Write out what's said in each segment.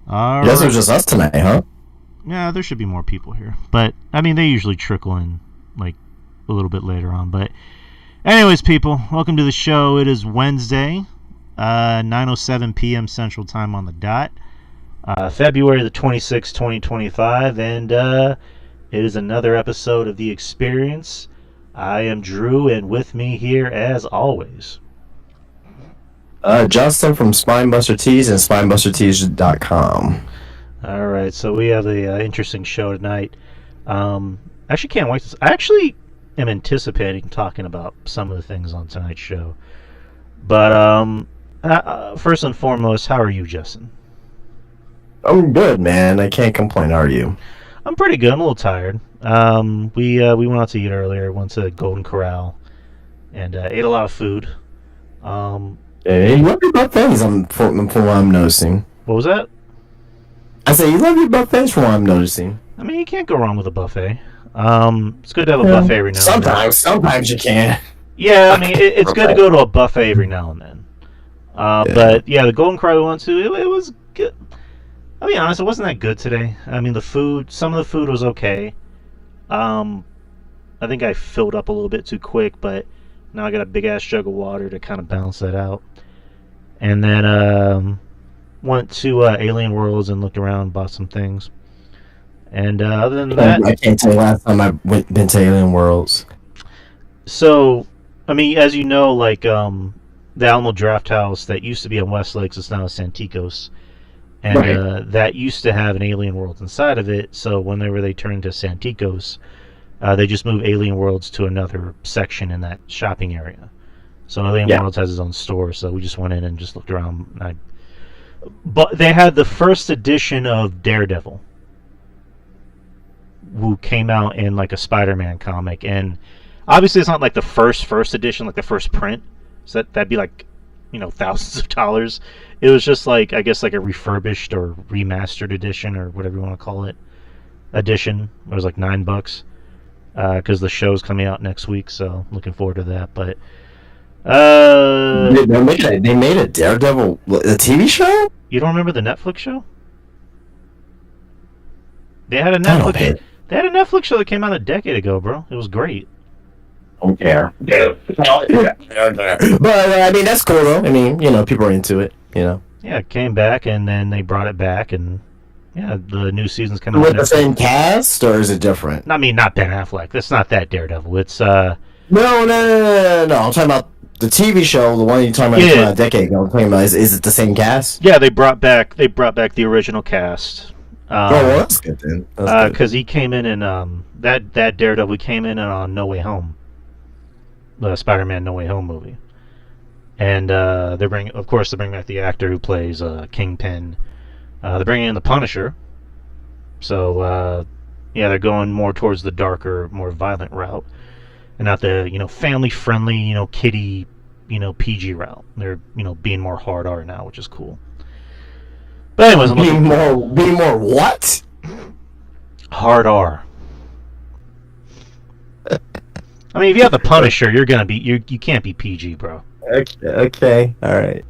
All I guess it was right. just us tonight, huh? Yeah, there should be more people here, but I mean, they usually trickle in like a little bit later on. But anyways, people, welcome to the show. It is Wednesday, 9:07 p.m. Central Time on the dot. February the 26th, 2025, and it is another episode of The Experience. I am Drew, and with me here, as always, Justin from Spinebuster Tees and spinebustertees.com. all right, so we have a interesting show tonight. Actually, can't wait. I actually am anticipating talking about some of the things on tonight's show. But first and foremost, how are you, Justin? I'm good, man. I can't complain. How are you? I'm pretty good. I'm a little tired. We went out to eat earlier. Went to Golden Corral and ate a lot of food. Hey, you love your buffets, from what I'm noticing. What was that? I say you love your buffets from what I'm noticing. I mean, you can't go wrong with a buffet. It's good to have a buffet every now and then. Sometimes you can. Yeah, I mean, it's good to go to a buffet every now and then. But yeah, the Golden Corral we went to, it was good. I'll be honest, it wasn't that good today. I mean, some of the food was okay. I think I filled up a little bit too quick, but now I got a big ass jug of water to kind of balance that out. And then went to Alien Worlds and looked around, bought some things. And other than that, I can't tell you last time I've been to Alien Worlds. So, I mean, as you know, like the Alamo Draft House that used to be on West Lakes is now Santikos. And Right. that used to have an Alien Worlds inside of it. So whenever they turned to Santikos, they just moved Alien Worlds to another section in that shopping area. So Alien Worlds has its own store. So we just went in and just looked around. But they had the first edition of Daredevil, who came out in like a Spider-Man comic, and obviously it's not like the first edition, like the first print. So that'd be like, thousands of dollars. It was just like, I guess, like a refurbished or remastered edition or whatever you want to call it. Edition. It was like $9 because the show's coming out next week, so looking forward to that. But They made a Daredevil a TV show. you don't remember the Netflix show? They had a I don't Netflix. They had a Netflix show that came out a decade ago, bro. It was great. don't care. Yeah. But I mean, that's cool though. I mean, people are into it. Yeah, it came back, and then they brought it back, and yeah, the new season's coming out. With the same cast, or is it different? I mean, not Ben Affleck. That's not that Daredevil. It's No. I'm talking about the TV show, the one you're talking about a decade ago. I'm talking about is it the same cast? Yeah, they brought back the original cast. Well, that's good then. Because he came in that Daredevil came in on No Way Home, the Spider-Man No Way Home movie, and they bring back the actor who plays Kingpin. They're bringing in the Punisher, so yeah, they're going more towards the darker, more violent route, and not the family-friendly, kiddie, PG route. They're being more hard R now, which is cool. But anyways, being more what? Hard R. I mean, if you have the Punisher, you're gonna be you can't be PG, bro. Okay, all right.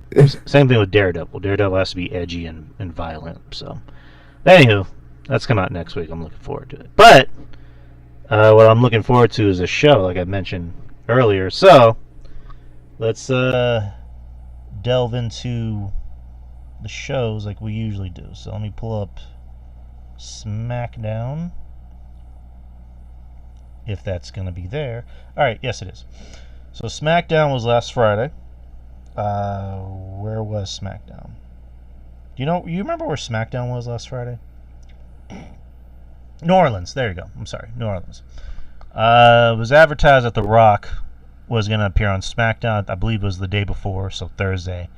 Same thing with Daredevil. Daredevil has to be edgy and violent. So, anywho, that's come out next week. I'm looking forward to it. But what I'm looking forward to is a show, like I mentioned earlier. So, let's delve into the shows like we usually do. So let me pull up SmackDown, if that's going to be there. Alright, yes it is. So SmackDown was last Friday. Where was SmackDown? You remember where SmackDown was last Friday? New Orleans, there you go. I'm sorry, New Orleans. It was advertised that The Rock was going to appear on SmackDown. I believe it was the day before, so Thursday.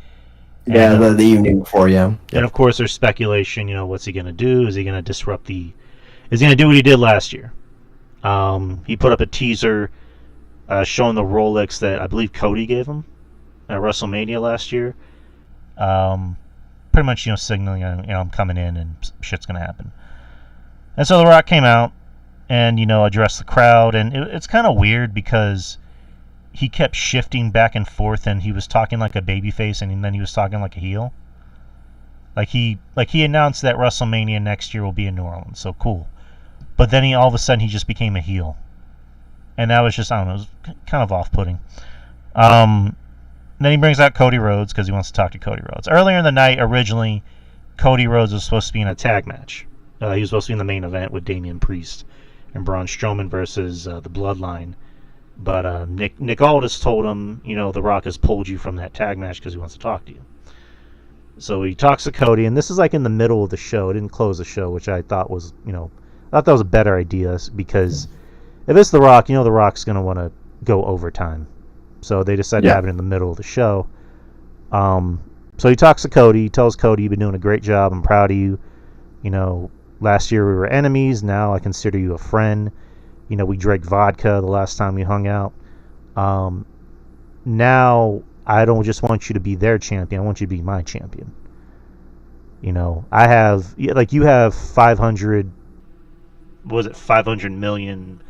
Yeah, the evening before, yeah. And of course, there's speculation. What's he gonna do? Is he gonna disrupt the? Is he gonna do what he did last year? He put up a teaser showing the Rolex that I believe Cody gave him at WrestleMania last year. Pretty much, signaling, I'm coming in and shit's gonna happen. And so The Rock came out and addressed the crowd, and it's kind of weird because he kept shifting back and forth, and he was talking like a babyface, and then he was talking like a heel. He announced that WrestleMania next year will be in New Orleans, so cool. But then all of a sudden he just became a heel, and that was just, I don't know, it was kind of off-putting. Then he brings out Cody Rhodes because he wants to talk to Cody Rhodes. Earlier in the night, originally, Cody Rhodes was supposed to be in a tag match. He was supposed to be in the main event with Damian Priest and Braun Strowman versus the Bloodline. But Nick Aldis told him, The Rock has pulled you from that tag match because he wants to talk to you. So he talks to Cody, and this is like in the middle of the show. It didn't close the show, which I thought was, that was a better idea, because if it's The Rock, The Rock's going to want to go overtime. So they decided to have it in the middle of the show. So he talks to Cody. He tells Cody, you've been doing a great job. I'm proud of you. Last year we were enemies. Now I consider you a friend. We drank vodka the last time we hung out. Now I don't just want you to be their champion. I want you to be my champion. I have, you have 500 million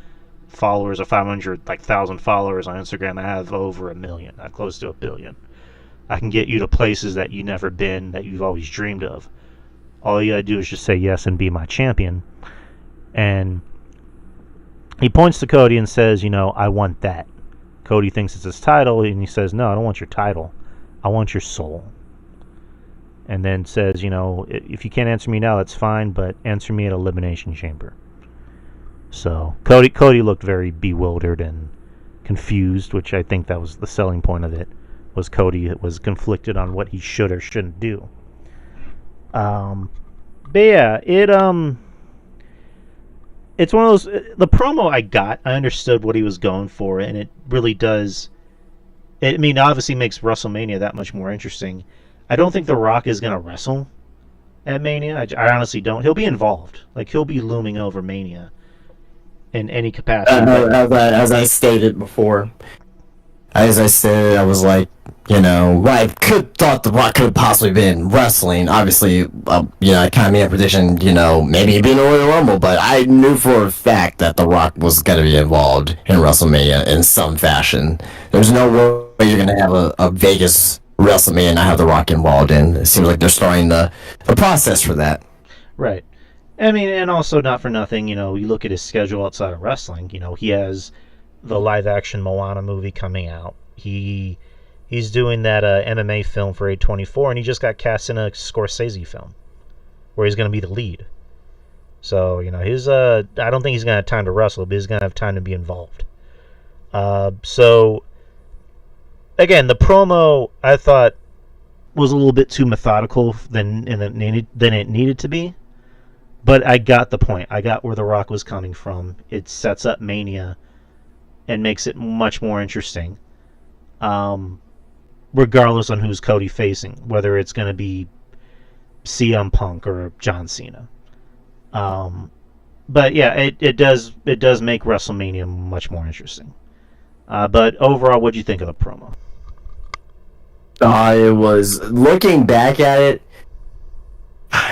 followers or 500,000 followers on Instagram. I have over 1 million. I'm close to 1 billion. I can get you to places that you've never been, that you've always dreamed of. All you gotta do is just say yes and be my champion. And he points to Cody and says, I want that. Cody thinks it's his title, and he says, no, I don't want your title. I want your soul. And then says, if you can't answer me now, that's fine, but answer me at Elimination Chamber. So Cody looked very bewildered and confused, which I think that was the selling point of it. Was Cody was conflicted on what he should or shouldn't do. But yeah, it's one of those. The promo I got, I understood what he was going for, and it really does. Obviously makes WrestleMania that much more interesting. I don't think The Rock is gonna wrestle at Mania. I honestly don't. He'll be involved. He'll be looming over Mania in any capacity. As I stated before, I was like, I thought The Rock could have possibly been wrestling. Obviously, I kind of made a prediction, maybe he'd be in a Royal Rumble, but I knew for a fact that The Rock was going to be involved in WrestleMania in some fashion. There's no way you're going to have a Vegas WrestleMania and not have The Rock involved in. It seems like they're starting the process for that. Right. And also, not for nothing, you look at his schedule outside of wrestling. He has the live-action Moana movie coming out. He's doing that MMA film for A24, and he just got cast in a Scorsese film where he's going to be the lead. So, I don't think he's going to have time to wrestle, but he's going to have time to be involved. So, again, the promo, I thought, was a little bit too methodical than it needed to be. But I got the point. I got where The Rock was coming from. It sets up Mania and makes it much more interesting. Regardless on who's Cody facing, whether it's going to be CM Punk or John Cena. But yeah, it does make WrestleMania much more interesting. But overall, what do you think of the promo? It was, looking back at it,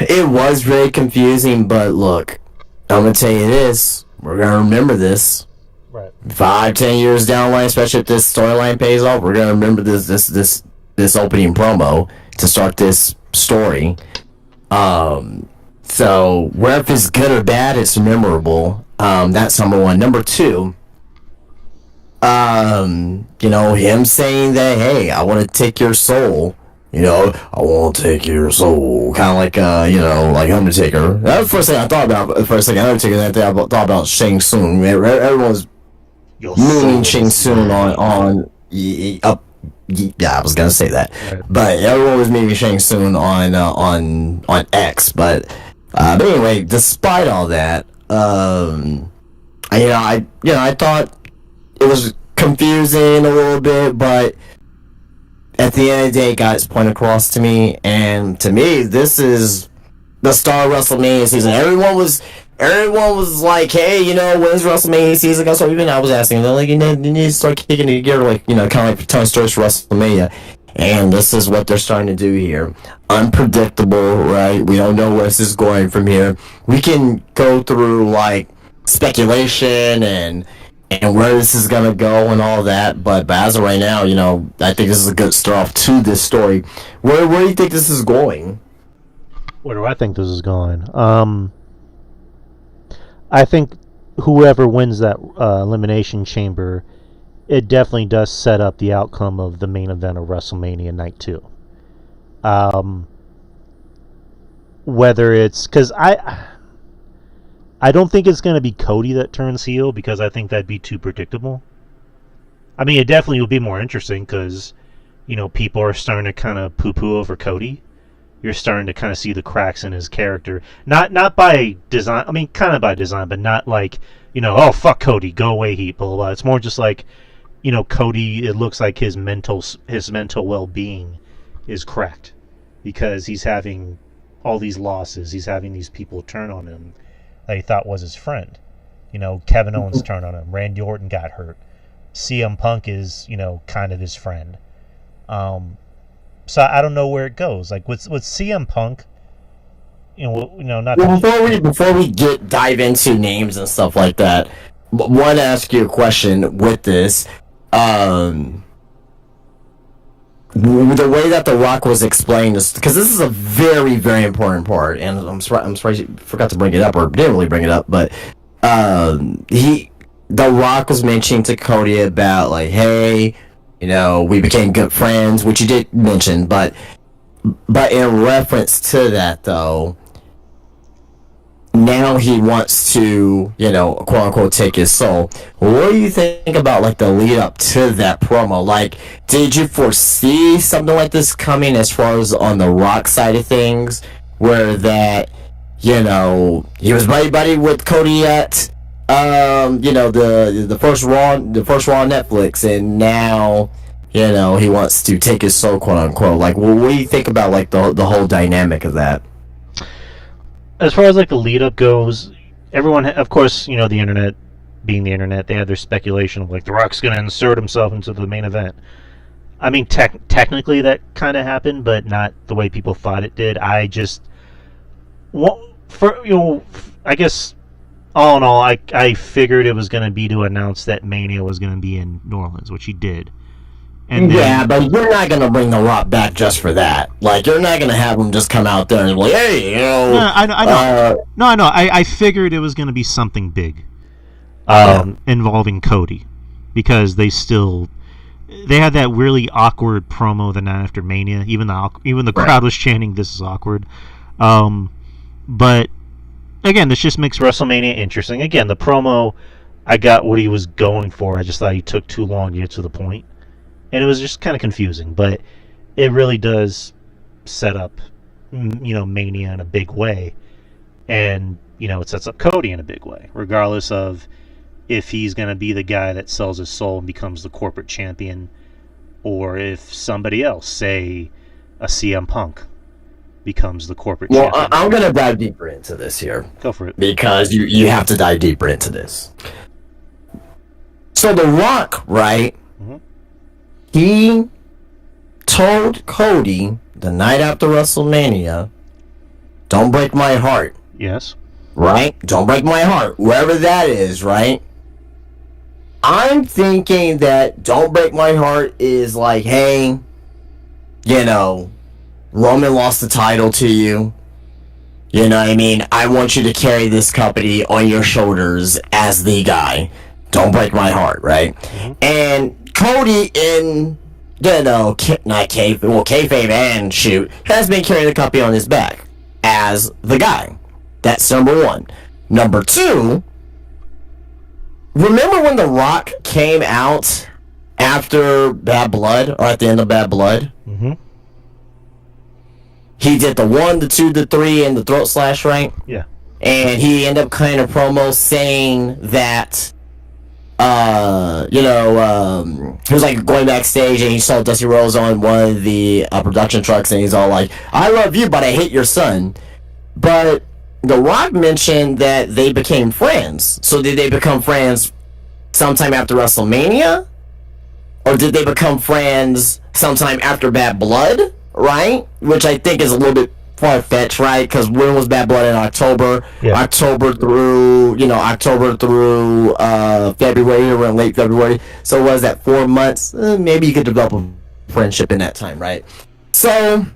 it was very confusing, but look, I'm going to tell you this, we're going to remember this. Right. 5-10 years down the line, especially if this storyline pays off, we're gonna remember this opening promo to start this story. So whether it's good or bad, it's memorable. That's number one. Number two, him saying that, hey, I want to take your soul. I want to take your soul. Kind of like, like Undertaker. That was the first thing I thought about. The first thing Undertaker, that day I thought about Shang Tsung. Everyone's mooning Shang Tsung on yeah, I was gonna say that, right. But everyone was meeting Shang Tsung on X. But anyway, despite all that, I thought it was confusing a little bit, but at the end of the day, it got its point across to me, and to me, this is the star of WrestleMania season. Everyone was like, hey, when's WrestleMania season? That's what I was asking. They're like, you need to start kicking it together, kind of like Tony Stark's WrestleMania. And this is what they're starting to do here. Unpredictable, right? We don't know where this is going from here. We can go through, speculation and where this is going to go and all that, but as of right now, I think this is a good start off to this story. Where do you think this is going? Where do I think this is going? I think whoever wins that elimination chamber, it definitely does set up the outcome of the main event of WrestleMania Night 2. Um, whether it's because I don't think it's going to be Cody that turns heel because I think that'd be too predictable. I mean, it definitely would be more interesting because people are starting to kind of poo-poo over Cody. You're starting to kind of see the cracks in his character. Not by design. I mean, kind of by design, but not like oh fuck Cody, go away, Heat, blah blah blah. It's more just like Cody. It looks like his mental well-being is cracked because he's having all these losses. He's having these people turn on him that he thought was his friend. Kevin Owens turned on him. Randy Orton got hurt. CM Punk is kind of his friend. So I don't know where it goes. Like with CM Punk, not. Well, before we dive into names and stuff like that, want to ask you a question with this. The way that The Rock was explained is because this is a very, very important part, and I'm surprised you forgot to bring it up or didn't really bring it up, but The Rock was mentioning to Cody about like, hey, we became good friends, which you did mention, but in reference to that though, now he wants to, quote unquote, take his soul. What do you think about like the lead up to that promo? Like, did you foresee something like this coming as far as on the Rock side of things, where that, he was buddy with Cody at the first Raw on Netflix, and now he wants to take his soul, quote unquote. Like, well, what do you think about like the whole dynamic of that? As far as like the lead up goes, everyone, of course, the internet being the internet, they had their speculation of like The Rock's going to insert himself into the main event. I mean, technically that kind of happened, but not the way people thought it did. I just, I guess all in all, I figured it was going to be to announce that Mania was going to be in New Orleans, which he did. And yeah, but you're not going to bring The Rock back just for that. Like, you're not going to have him just come out there and be like, hey, No, I know. I know. I figured it was going to be something big involving Cody, because they had that really awkward promo the night after Mania. Even the crowd was chanting, "This is awkward." But again, this just makes WrestleMania interesting. Again, the promo, I got what he was going for. I just thought he took too long to get to the point. And it was just kind of confusing, but it really does set up, Mania in a big way. And, it sets up Cody in a big way, regardless of if he's going to be the guy that sells his soul and becomes the corporate champion, or if somebody else, say a CM Punk, becomes the corporate champion. Well, I'm going to dive deeper into this here. Go for it. Because you have to dive deeper into this. So The Rock, right? Mm-hmm. He told Cody the night after WrestleMania, "Don't break my heart." Yes. Right? Don't break my heart. Whoever that is, right? I'm thinking that "Don't break my heart" is like, hey, Roman lost the title to you. You know what I mean? I want you to carry this company on your shoulders as the guy. Don't break my heart, right? Mm-hmm. And Cody in, not kayfabe and shoot, has been carrying the company on his back as the guy. That's number one. Number two, remember when The Rock came out after Bad Blood, or at the end of Bad Blood? Mm-hmm. He did the 1, the 2, the 3, and the throat slash, right? Yeah. And he ended up cutting a promo saying that he was like going backstage and he saw Dusty Rhodes on one of the production trucks, and he's all like, "I love you, but I hate your son." But The Rock mentioned that they became friends. So did they become friends sometime after WrestleMania? Or did they become friends sometime after Bad Blood, right? Which I think is a little bit far-fetched, right? Because when was Bad Blood? In October? Yeah. October through February, or late February. So was that 4 months? Maybe you could develop a friendship in that time, right? So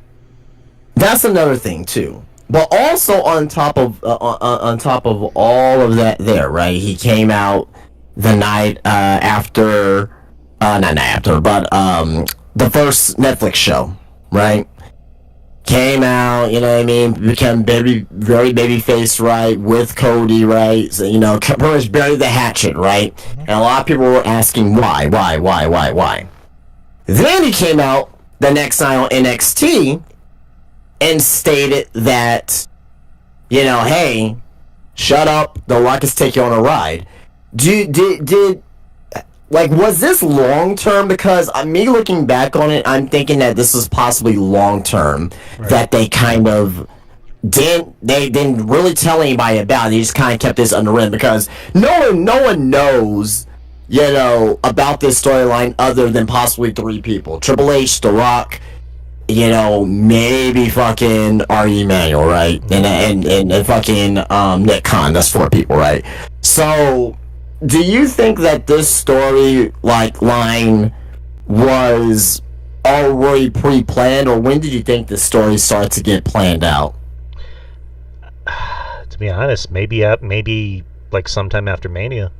that's another thing too. But also on top of all of that, there, right? He came out the night after, not night after, but the first Netflix show, right? Came out, you know what I mean? Became very baby face, right? With Cody, right? So, pretty much buried the hatchet, right? And a lot of people were asking why. Then he came out the next night on NXT and stated that, hey, shut up, The Rock is taking you on a ride. Was this long term? Because me looking back on it, I'm thinking that this was possibly long term. Right. That they kind of didn't really tell anybody about it. They just kind of kept this under wraps because no one knows, about this storyline other than possibly 3 people: Triple H, The Rock, maybe fucking R.E. Emanuel, right? And fucking Nick Khan. That's 4 people, right? So, do you think that this story line was already pre-planned, or when did you think the story started to get planned out? To be honest, maybe sometime after Mania.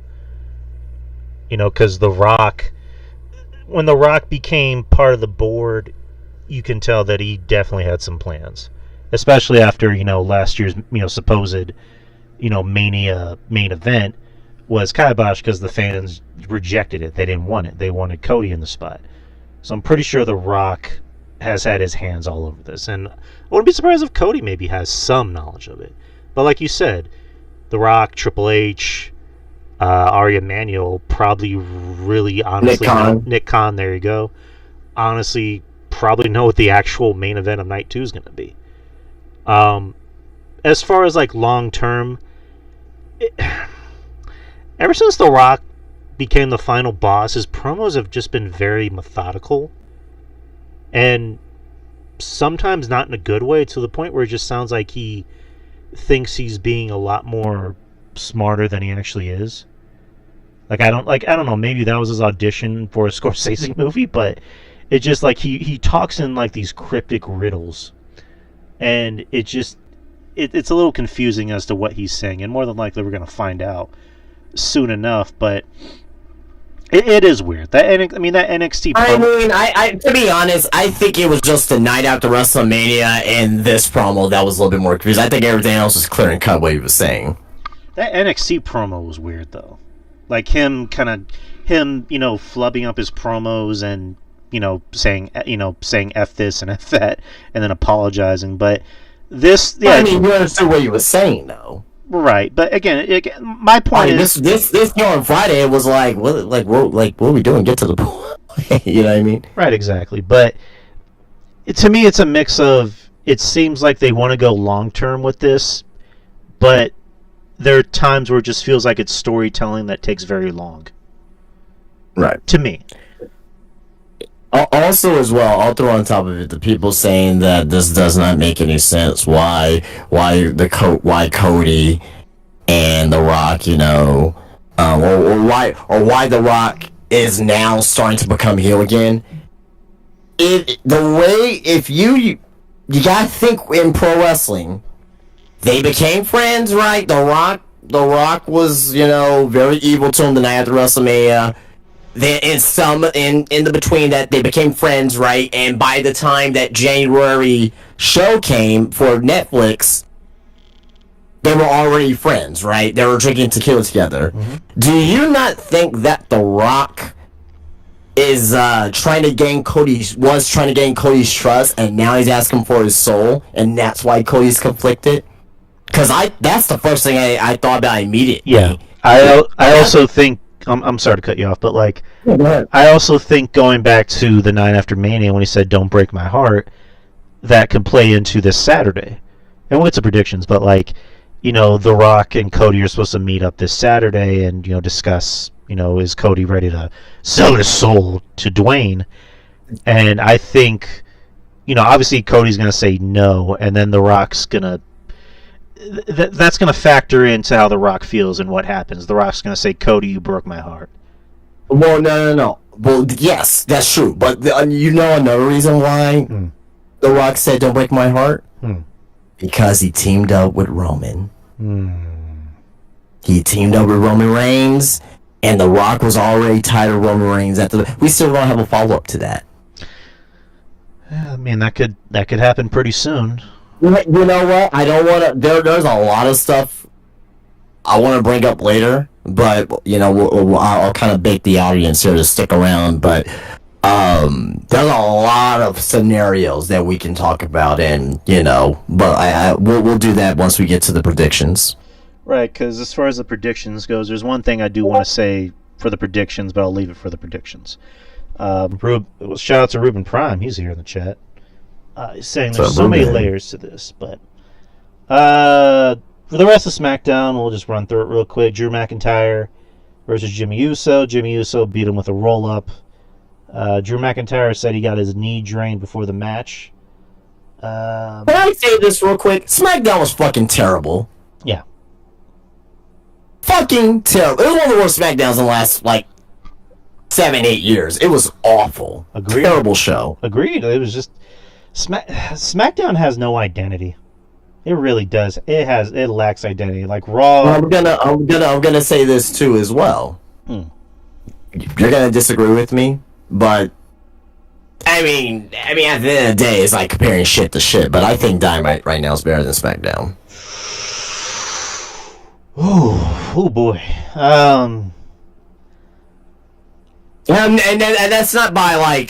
Because when The Rock became part of the board, you can tell that he definitely had some plans, especially after last year's supposed Mania main event was kibosh because the fans rejected it. They didn't want it. They wanted Cody in the spot. So I'm pretty sure The Rock has had his hands all over this, and I wouldn't be surprised if Cody maybe has some knowledge of it. But like you said, The Rock, Triple H, Arya Manuel probably really honestly Nick Khan, there you go, honestly probably know what the actual main event of night 2 is going to be. As far as long term, ever since The Rock became the final boss, his promos have just been very methodical, and sometimes not in a good way, to the point where it just sounds like he thinks he's being a lot more smarter than he actually is. I don't know, maybe that was his audition for a Scorsese movie, but it's just he talks in these cryptic riddles, and it's a little confusing as to what he's saying, and more than likely we're going to find out soon enough. But it is weird that NXT. I to be honest, I think it was just the night after WrestleMania and this promo that was a little bit more confusing. I think everything else was clear and cut what he was saying. That NXT promo was weird though, him flubbing up his promos and saying F this and F that and then apologizing. But this, you understood what he was saying though. Right, but again, my point is this on Friday. It was what are we doing? Get to the point. You know what I mean? Right, exactly. But to me, it's a mix of. It seems like they want to go long term with this, but there are times where it just feels like it's storytelling that takes very long. Right. To me. Also, as well, I'll throw on top of it the people saying that this does not make any sense. Why Cody and The Rock, or why The Rock is now starting to become heel again. If you gotta think in pro wrestling, they became friends, right? The Rock was very evil to him the night after WrestleMania. Then in the between that they became friends, right? And by the time that January show came for Netflix, they were already friends, right? They were drinking tequila together. Mm-hmm. Do you not think that The Rock is trying to gain Cody's trust, and now he's asking for his soul, and that's why Cody's conflicted? Because that's the first thing I thought about immediately. Yeah, I also think. I'm sorry to cut you off, but I also think going back to the night after Mania when he said "Don't break my heart," that could play into this Saturday. And we'll get to predictions, but The Rock and Cody are supposed to meet up this Saturday and discuss is Cody ready to sell his soul to Dwayne? And I think obviously Cody's going to say no, and then The Rock's going to. That's going to factor into how The Rock feels and what happens. The Rock's going to say, Cody, you broke my heart. Well, no. Well, yes, that's true. But another reason why The Rock said, don't break my heart? Because he teamed up with Roman. Hmm. He teamed up with Roman Reigns, and The Rock was already tired of Roman Reigns. We still don't have a follow-up to that. I mean, that could happen pretty soon. You know what? I don't want to. There's a lot of stuff I want to bring up later, but I'll kind of bait the audience here to stick around. But there's a lot of scenarios that we can talk about, and but we'll do that once we get to the predictions. Right, because as far as the predictions goes, there's one thing I do want to say for the predictions, but I'll leave it for the predictions. Shout out to Ruben Prime. He's here in the chat. He's saying there's so many layers to this, but for the rest of SmackDown, we'll just run through it real quick. Drew McIntyre versus Jimmy Uso. Jimmy Uso beat him with a roll-up. Drew McIntyre said he got his knee drained before the match. Can I say this real quick? SmackDown was fucking terrible. Yeah. Fucking terrible. It was one of the worst SmackDowns in the last, 7-8 years. It was awful. Agreed. Terrible show. Agreed. It was just... SmackDown has no identity. It really does. It lacks identity. Like Raw. I'm gonna say this too as well. You're gonna disagree with me, but I mean, at the end of the day, it's like comparing shit to shit. But I think Dynamite right now is better than SmackDown. Oh boy. And that's not by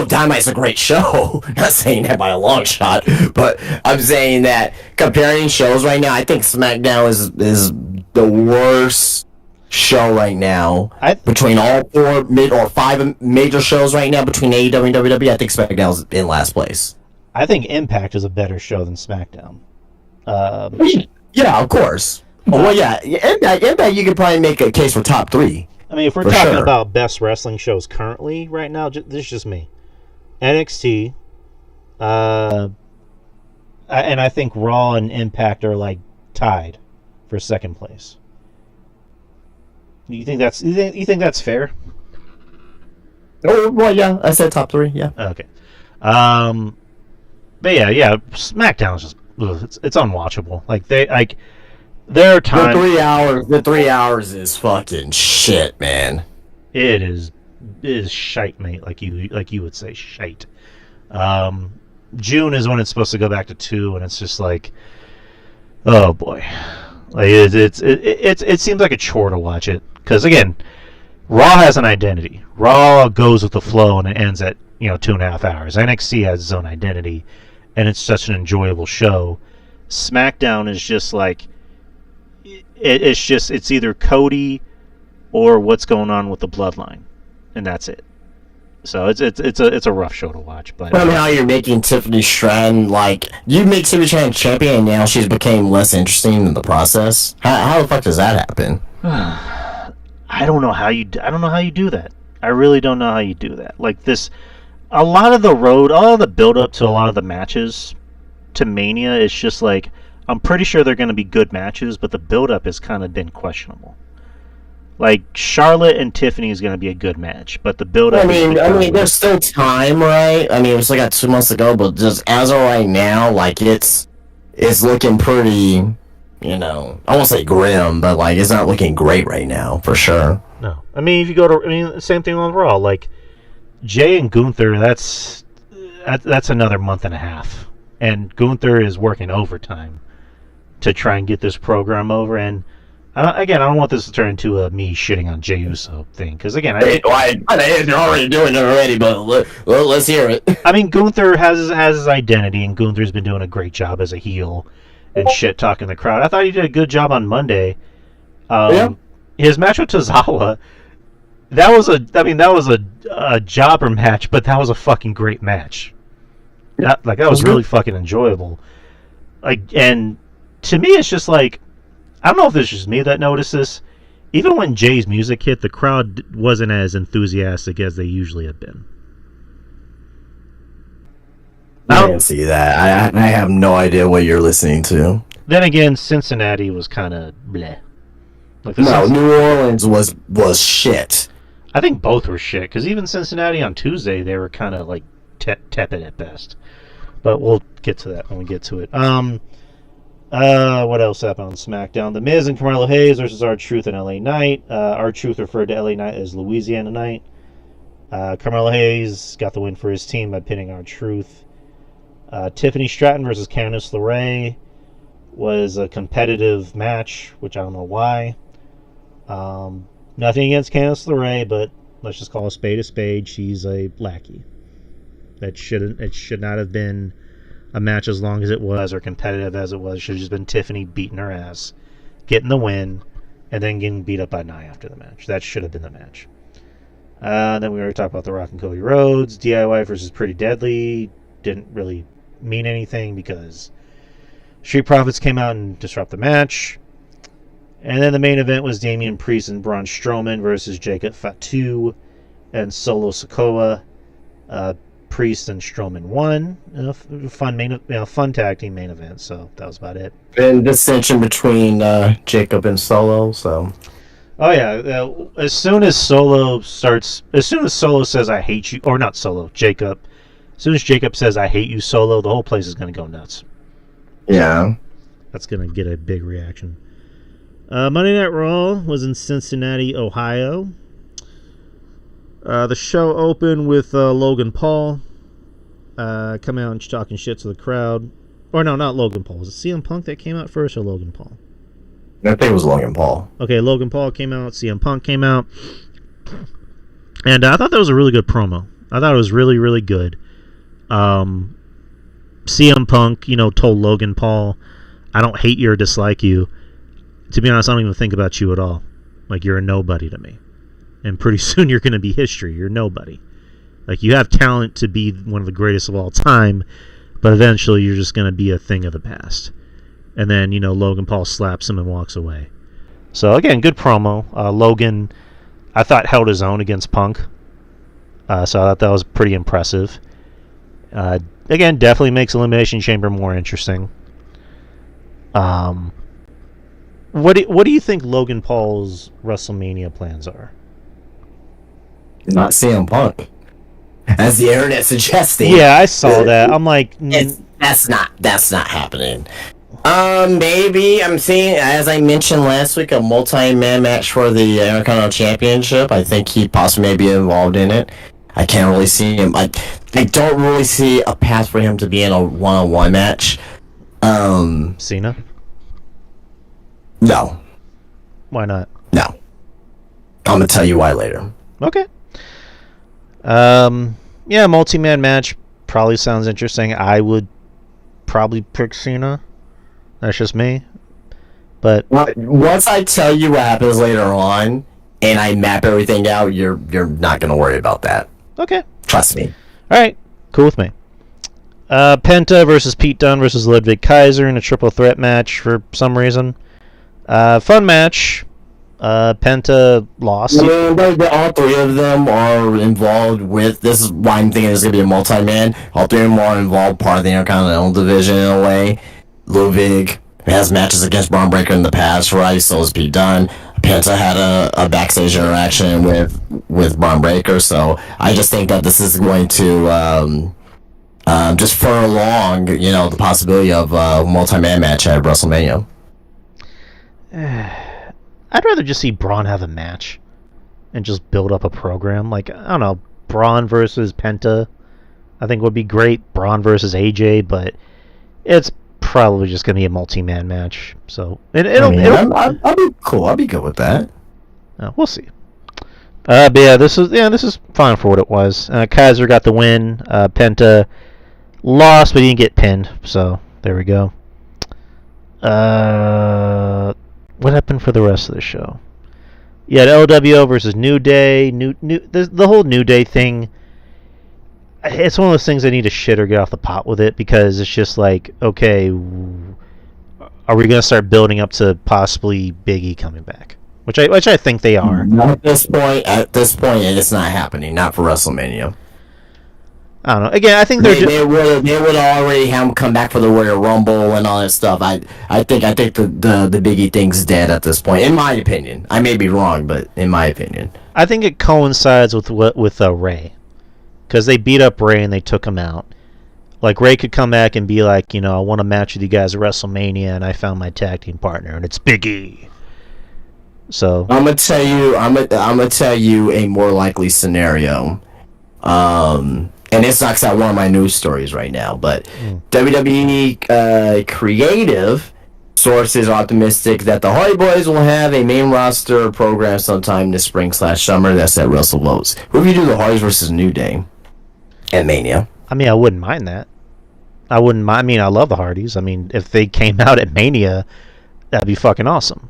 Dynamite's a great show. Not saying that by a long shot, but I'm saying that comparing shows right now, I think SmackDown is the worst show right now. Between all 5 major shows right now, between AEW and WWE, I think SmackDown's in last place. I think Impact is a better show than SmackDown. Yeah, of course. Well, yeah, Impact you could probably make a case for top 3. I mean, if we're talking about best wrestling shows currently, right now, this is just me. NXT, and I think Raw and Impact are tied for second place. You think that's fair? Oh well, yeah, I said top 3. Yeah. Okay. But yeah, SmackDown is just it's unwatchable. There are times the 3 hours is fucking shit, man. It is shite, mate. Like you would say, shite. June is when it's supposed to go back to 2, and it's just oh boy, it seems like a chore to watch it because again, Raw has an identity. Raw goes with the flow, and it ends at 2.5 hours. NXT has its own identity, and it's such an enjoyable show. SmackDown is just it's either Cody or what's going on with the bloodline, and that's it. So it's a rough show to watch. But somehow you're making Tiffany Stratton you make Tiffany Stratton champion, and now she's became less interesting in the process. How the fuck does that happen? I don't know how you do that. I really don't know how you do that. A lot of the build up to a lot of the matches to Mania is just I'm pretty sure they're going to be good matches, but the build-up has kind of been questionable. Charlotte and Tiffany is going to be a good match, but the build-up... I mean, there's still time, right? I mean, we still got 2 months to go, but just as of right now, it's looking pretty, I won't say grim, but, it's not looking great right now, for sure. No. I mean, if you go to... same thing on Raw. Jay and Gunther, that's another month and a half. And Gunther is working overtime to try and get this program over. And I don't want this to turn into a me shitting on Jey Uso thing. Because again, they're already doing it already, but let's hear it. I mean, Gunther has his identity, and Gunther's been doing a great job as a heel and shit talking the crowd. I thought he did a good job on Monday. His match with Tozawa, that was a jobber match, but that was a fucking great match. That was really fucking enjoyable. And to me, it's just I don't know if it's just me that noticed this. Even when Jay's music hit, the crowd wasn't as enthusiastic as they usually have been. I didn't see that. I have no idea what you're listening to. Then again, Cincinnati was kind of bleh. New Orleans was shit. I think both were shit, because even Cincinnati on Tuesday, they were kind of tepid at best. But we'll get to that when we get to it. What else happened on SmackDown? The Miz and Carmelo Hayes versus R-Truth and LA Knight. R-Truth referred to LA Knight as Louisiana Knight. Carmelo Hayes got the win for his team by pinning R-Truth. Tiffany Stratton versus Candice LeRae was a competitive match, which I don't know why. Nothing against Candice LeRae, but let's just call a spade a spade. She's a lackey. It should not have been a match as long as it was or competitive as it was. It should have just been Tiffany beating her ass, getting the win, and then getting beat up by Nia after the match. That should have been the match. Then we already talked about The Rock and Cody Rhodes. DIY versus Pretty Deadly didn't really mean anything because Street Profits came out and disrupted the match. And then the main event was Damian Priest and Braun Strowman versus Jacob Fatu and Solo Sikoa. Priest and Strowman won. Fun tag team main event. So that was about it. And dissension between Jacob and Solo. So. Oh yeah. As soon as Solo says "I hate you," or not Solo, Jacob. As soon as Jacob says "I hate you," Solo, the whole place is going to go nuts. Yeah. That's going to get a big reaction. Monday Night Raw was in Cincinnati, Ohio. The show opened with Logan Paul coming out and talking shit to the crowd. Or no, not Logan Paul. Was it CM Punk that came out first or Logan Paul? I think it was Logan Paul. Okay, Logan Paul came out. CM Punk came out. And I thought that was a really good promo. I thought it was really, really good. CM Punk, told Logan Paul, I don't hate you or dislike you. To be honest, I don't even think about you at all. Like, you're a nobody to me. And pretty soon you're going to be history. You're nobody. Like, you have talent to be one of the greatest of all time, but eventually you're just going to be a thing of the past. And then, Logan Paul slaps him and walks away. So, again, good promo. Logan, I thought, held his own against Punk. So I thought that was pretty impressive. Again, definitely makes Elimination Chamber more interesting. What do you think Logan Paul's WrestleMania plans are? Not CM Punk, as the internet suggesting. Yeah, I saw that. I'm like, that's not happening. Maybe I'm seeing, as I mentioned last week, a multi-man match for the Intercontinental Championship. I think he possibly may be involved in it. I can't really see him. I don't really see a path for him to be in a one-on-one match. Cena? No. Why not? No. I'm gonna tell you why later. Okay. Yeah, multi-man match probably sounds interesting. I would probably pick Cena. That's just me. But once I tell you what happens later on, and I map everything out, you're not gonna worry about that. Okay. Trust me. All right. Cool with me. Penta versus Pete Dunne versus Ludwig Kaiser in a triple threat match for some reason. Fun match. Penta lost. All three of them are involved with. This is why I'm thinking it's gonna be a multi-man. All three of them are involved, part of the Intercontinental Division in a way. Ludwig has matches against Braun Breaker in the past, right? So is Pete Dunne. Penta had a backstage interaction with Braun Breaker, so I just think that this is going to just furlong, the possibility of a multi-man match at WrestleMania. I'd rather just see Braun have a match and just build up a program. Like, I don't know, Braun versus Penta, I think would be great. Braun versus AJ, but it's probably just going to be a multi-man match. So I'll be cool. I'll be good with that. We'll see. But yeah, this is fine for what it was. Kaiser got the win. Penta lost, but he didn't get pinned. So there we go. What happened for the rest of the show? Yeah, LWO versus New Day. The whole New Day thing. It's one of those things I need to shit or get off the pot with it, because it's just like, okay, are we going to start building up to possibly Big E coming back? Which I think they are. Not at this point. At this point, it's not happening. Not for WrestleMania. I don't know. Again, I think they would already have him come back for the Royal Rumble and all that stuff. I think the Big E thing's dead at this point, in my opinion. I may be wrong, but in my opinion, I think it coincides with Ray, because they beat up Ray and they took him out. Like Ray could come back and be like, I want to match with you guys at WrestleMania, and I found my tag team partner, and it's Big E. So I'm gonna tell you a more likely scenario. And it's not one of my news stories right now, but WWE creative sources are optimistic that the Hardy Boys will have a main roster program sometime this spring/summer. That's at WrestleVotes. Who would you do, the Hardys versus New Day at Mania? I mean, I wouldn't mind that. I wouldn't mind. I mean, I love the Hardys. I mean, if they came out at Mania, that'd be fucking awesome.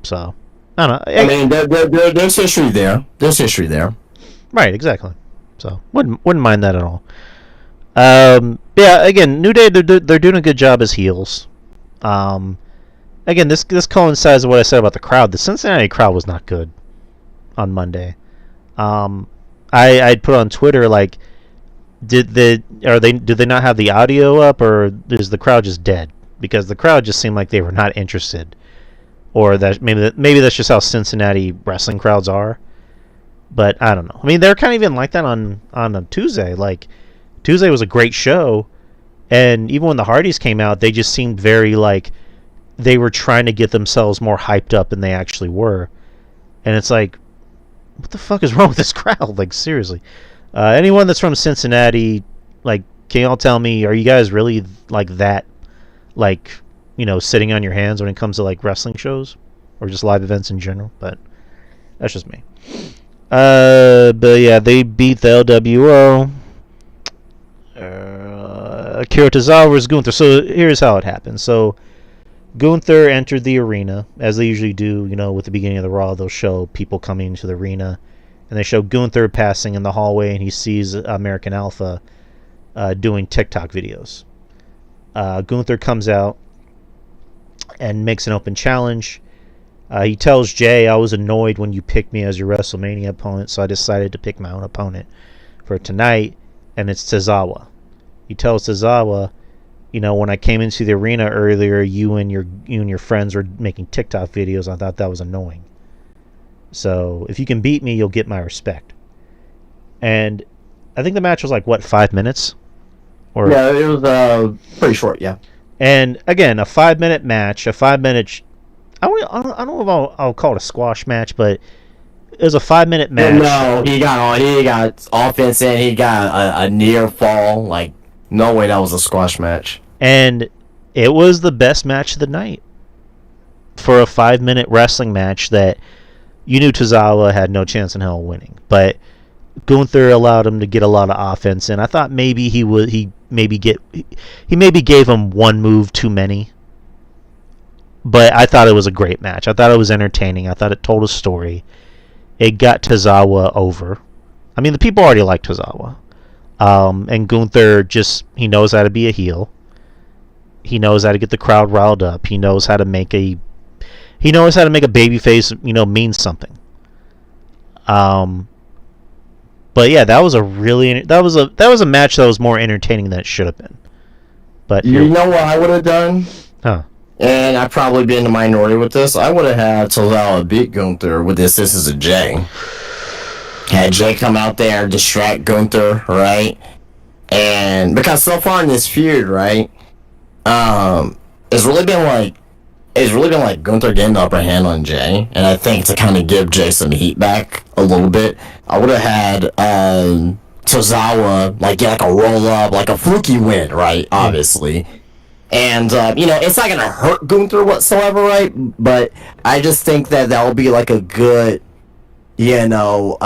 So, I don't know. I mean, there's history there. There's history there. Right, exactly. So, wouldn't mind that at all. Yeah, again, New Day, they're doing a good job as heels. Again, this coincides with what I said about the crowd. The Cincinnati crowd was not good on Monday. I'd put on Twitter, like, did they not have the audio up, or is the crowd just dead? Because the crowd just seemed like they were not interested, or that maybe that's just how Cincinnati wrestling crowds are. But I don't know. I mean, they're kind of even like that on a Tuesday. Like, Tuesday was a great show, and even when the Hardys came out, they just seemed very like they were trying to get themselves more hyped up than they actually were. And it's like, what the fuck is wrong with this crowd? Like, seriously. Anyone that's from Cincinnati, like, can y'all tell me, are you guys really like that, like, sitting on your hands when it comes to like wrestling shows or just live events in general? But that's just me. But yeah, they beat the LWO. Akira Tozawa versus Gunther. So here's how it happened. So Gunther entered the arena, as they usually do, with the beginning of the Raw. They'll show people coming into the arena, and they show Gunther passing in the hallway, and he sees American Alpha doing TikTok videos. Gunther comes out and makes an open challenge. He tells Jay, I was annoyed when you picked me as your WrestleMania opponent, so I decided to pick my own opponent for tonight, and it's Tozawa. He tells Tozawa, when I came into the arena earlier, you and your friends were making TikTok videos. I thought that was annoying. So if you can beat me, you'll get my respect. And I think the match was like, 5 minutes? Yeah, it was pretty short, yeah. And again, a 5-minute match, I don't know if I'll call it a squash match, but it was a 5-minute match. No, he got offense in. He got a near fall. Like, no way that was a squash match. And it was the best match of the night for a 5-minute wrestling match that you knew Tozawa had no chance in hell winning. But Gunther allowed him to get a lot of offense in. I thought maybe he maybe gave him one move too many. But I thought it was a great match. I thought it was entertaining. I thought it told a story. It got Tozawa over. I mean, the people already like Tozawa. And Gunther he knows how to be a heel. He knows how to get the crowd riled up. He knows how to make a babyface, mean something. But yeah, that was a match that was more entertaining than it should have been. But you know what I would have done? Huh. And I'd probably be in the minority with this. I would have had Tozawa beat Gunther with the assistance of Jay. Had Jay come out there, distract Gunther, right? And because so far in this feud, right, it's really been like Gunther getting the upper hand on Jay. And I think to kind of give Jay some heat back a little bit, I would have had Tozawa get a roll up, like a fluky win, right? Obviously. And, it's not going to hurt Gunther whatsoever, right? But I just think that will be like a good, it'll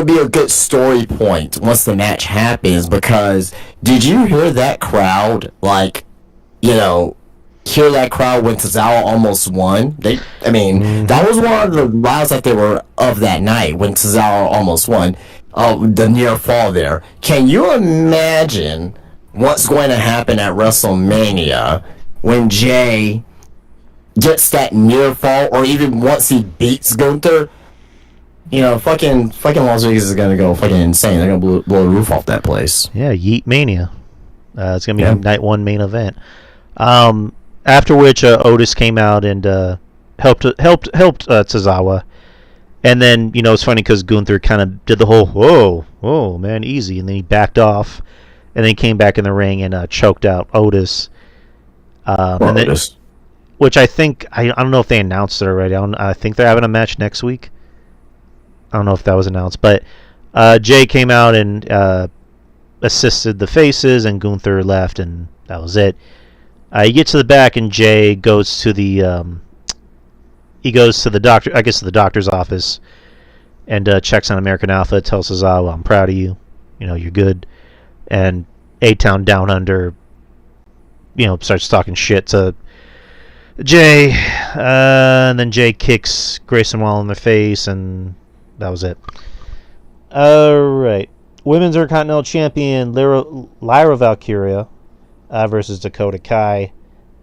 be a good story point once the match happens. Because did you hear that crowd, hear that crowd when Tozawa almost won? That was one of the rounds that they were of that night when Tozawa almost won. The near fall there. Can you imagine what's going to happen at WrestleMania when Jay gets that near fall, or even once he beats Gunther? Fucking Las Vegas is gonna go fucking insane. They're gonna blow the roof off that place. Yeah, Yeet Mania. It's gonna be a night one main event. After which Otis came out and helped Tozawa, And then, it's funny because Gunther kind of did the whole, whoa, man, easy. And then he backed off. And then he came back in the ring and choked out Otis. Otis. Which I think, I don't know if they announced it already. I think they're having a match next week. I don't know if that was announced. But Jay came out and assisted the faces, and Gunther left, and that was it. You get to the back, and Jay goes to the doctor, I guess, to the doctor's office, and checks on American Alpha. Tells Cesaro, "I'm proud of you. You're good." And A-Town Down Under, starts talking shit to Jay, and then Jay kicks Grayson Waller in the face, and that was it. All right, Women's Intercontinental Champion Lyra Valkyria versus Dakota Kai,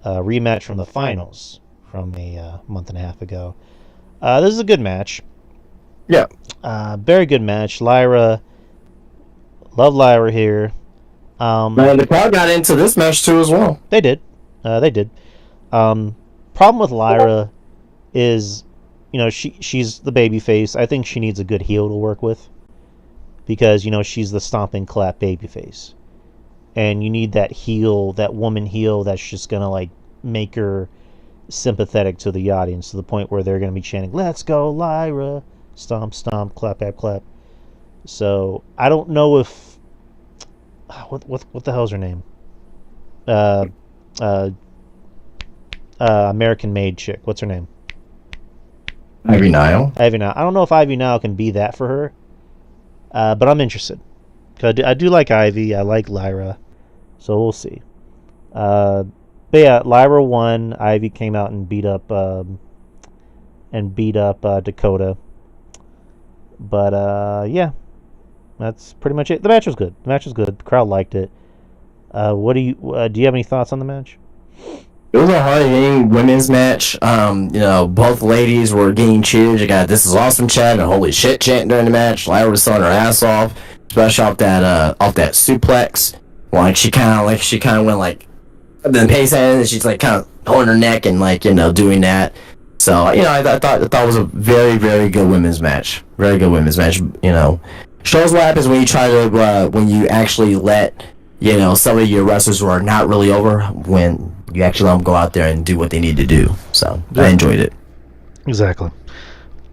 rematch from the finals from a month and a half ago. This is a good match. Yeah. Very good match. Love Lyra here. Man, the crowd got into this match too as well. They did. Problem with Lyra is, she's the babyface. I think she needs a good heel to work with because, she's the stomp and clap babyface. And you need that heel, that woman heel that's just going to, make her sympathetic to the audience to the point where they're going to be chanting, "Let's go, Lyra. Stomp, stomp, clap, clap, clap." So, I don't know if... What the hell's her name? American Maid chick. What's her name? Ivy Nile. I don't know if Ivy Nile can be that for her, but I'm interested. I do like Ivy. I like Lyra, so we'll see. But yeah, Lyra won. Ivy came out and beat up Dakota. But yeah, that's pretty much it. The match was good. The crowd liked it. What do you have any thoughts on the match? It was a hard-hitting women's match. Both ladies were getting cheered. You got "This is awesome" chant and "Holy shit" chant during the match. Lyra was selling her ass off, especially off that suplex. She kind of went then pace and she's kind of holding her neck and doing that. So I thought it was a very, very good women's match. Very good women's match. Shows what happens when you try to when you actually let some of your wrestlers who are not really over, when you actually let them go out there and do what they need to do. So I enjoyed it. Exactly.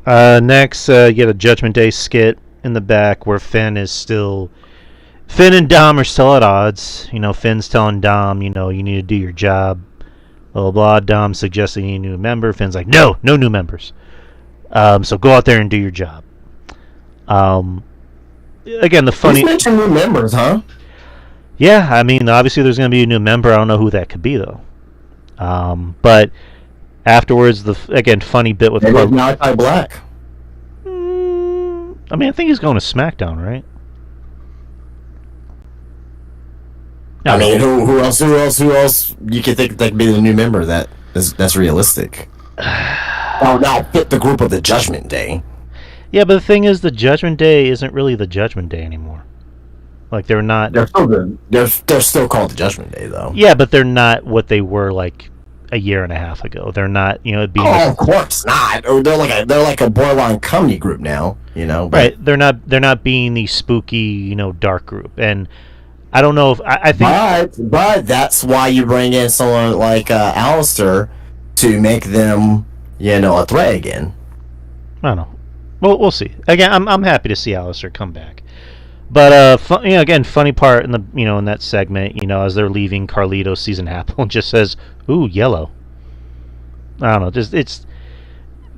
Next, you get a Judgment Day skit in the back where Finn and Dom are still at odds. Finn's telling Dom, you need to do your job. Blah, blah, blah. Dom suggesting you need a new member. Finn's like, no new members. So go out there and do your job. Again, the funny... You mentioned new members, huh? Yeah, obviously there's going to be a new member. I don't know who that could be, though. But afterwards, funny bit with... Maybe Malachi Black. I think he's going to SmackDown, right? Who else you could think that could be the new member that's realistic? Now fit the group of the Judgment Day. Yeah, but the thing is, the Judgment Day isn't really the Judgment Day anymore. They're not... They're still good. They're still called the Judgment Day, though. Yeah, but they're not what they were, a year and a half ago. They're not, of course not. Or they're like a borderline comedy group now, But... Right, they're not being the spooky, dark group. And I don't know if... I think... But that's why you bring in someone like Alistair to make them, a threat again. I don't know. Well, we'll see. Again, I'm happy to see Alistair come back. But again, funny part in the in that segment, as they're leaving, Carlito sees an apple and just says, "Ooh, yellow." I don't know.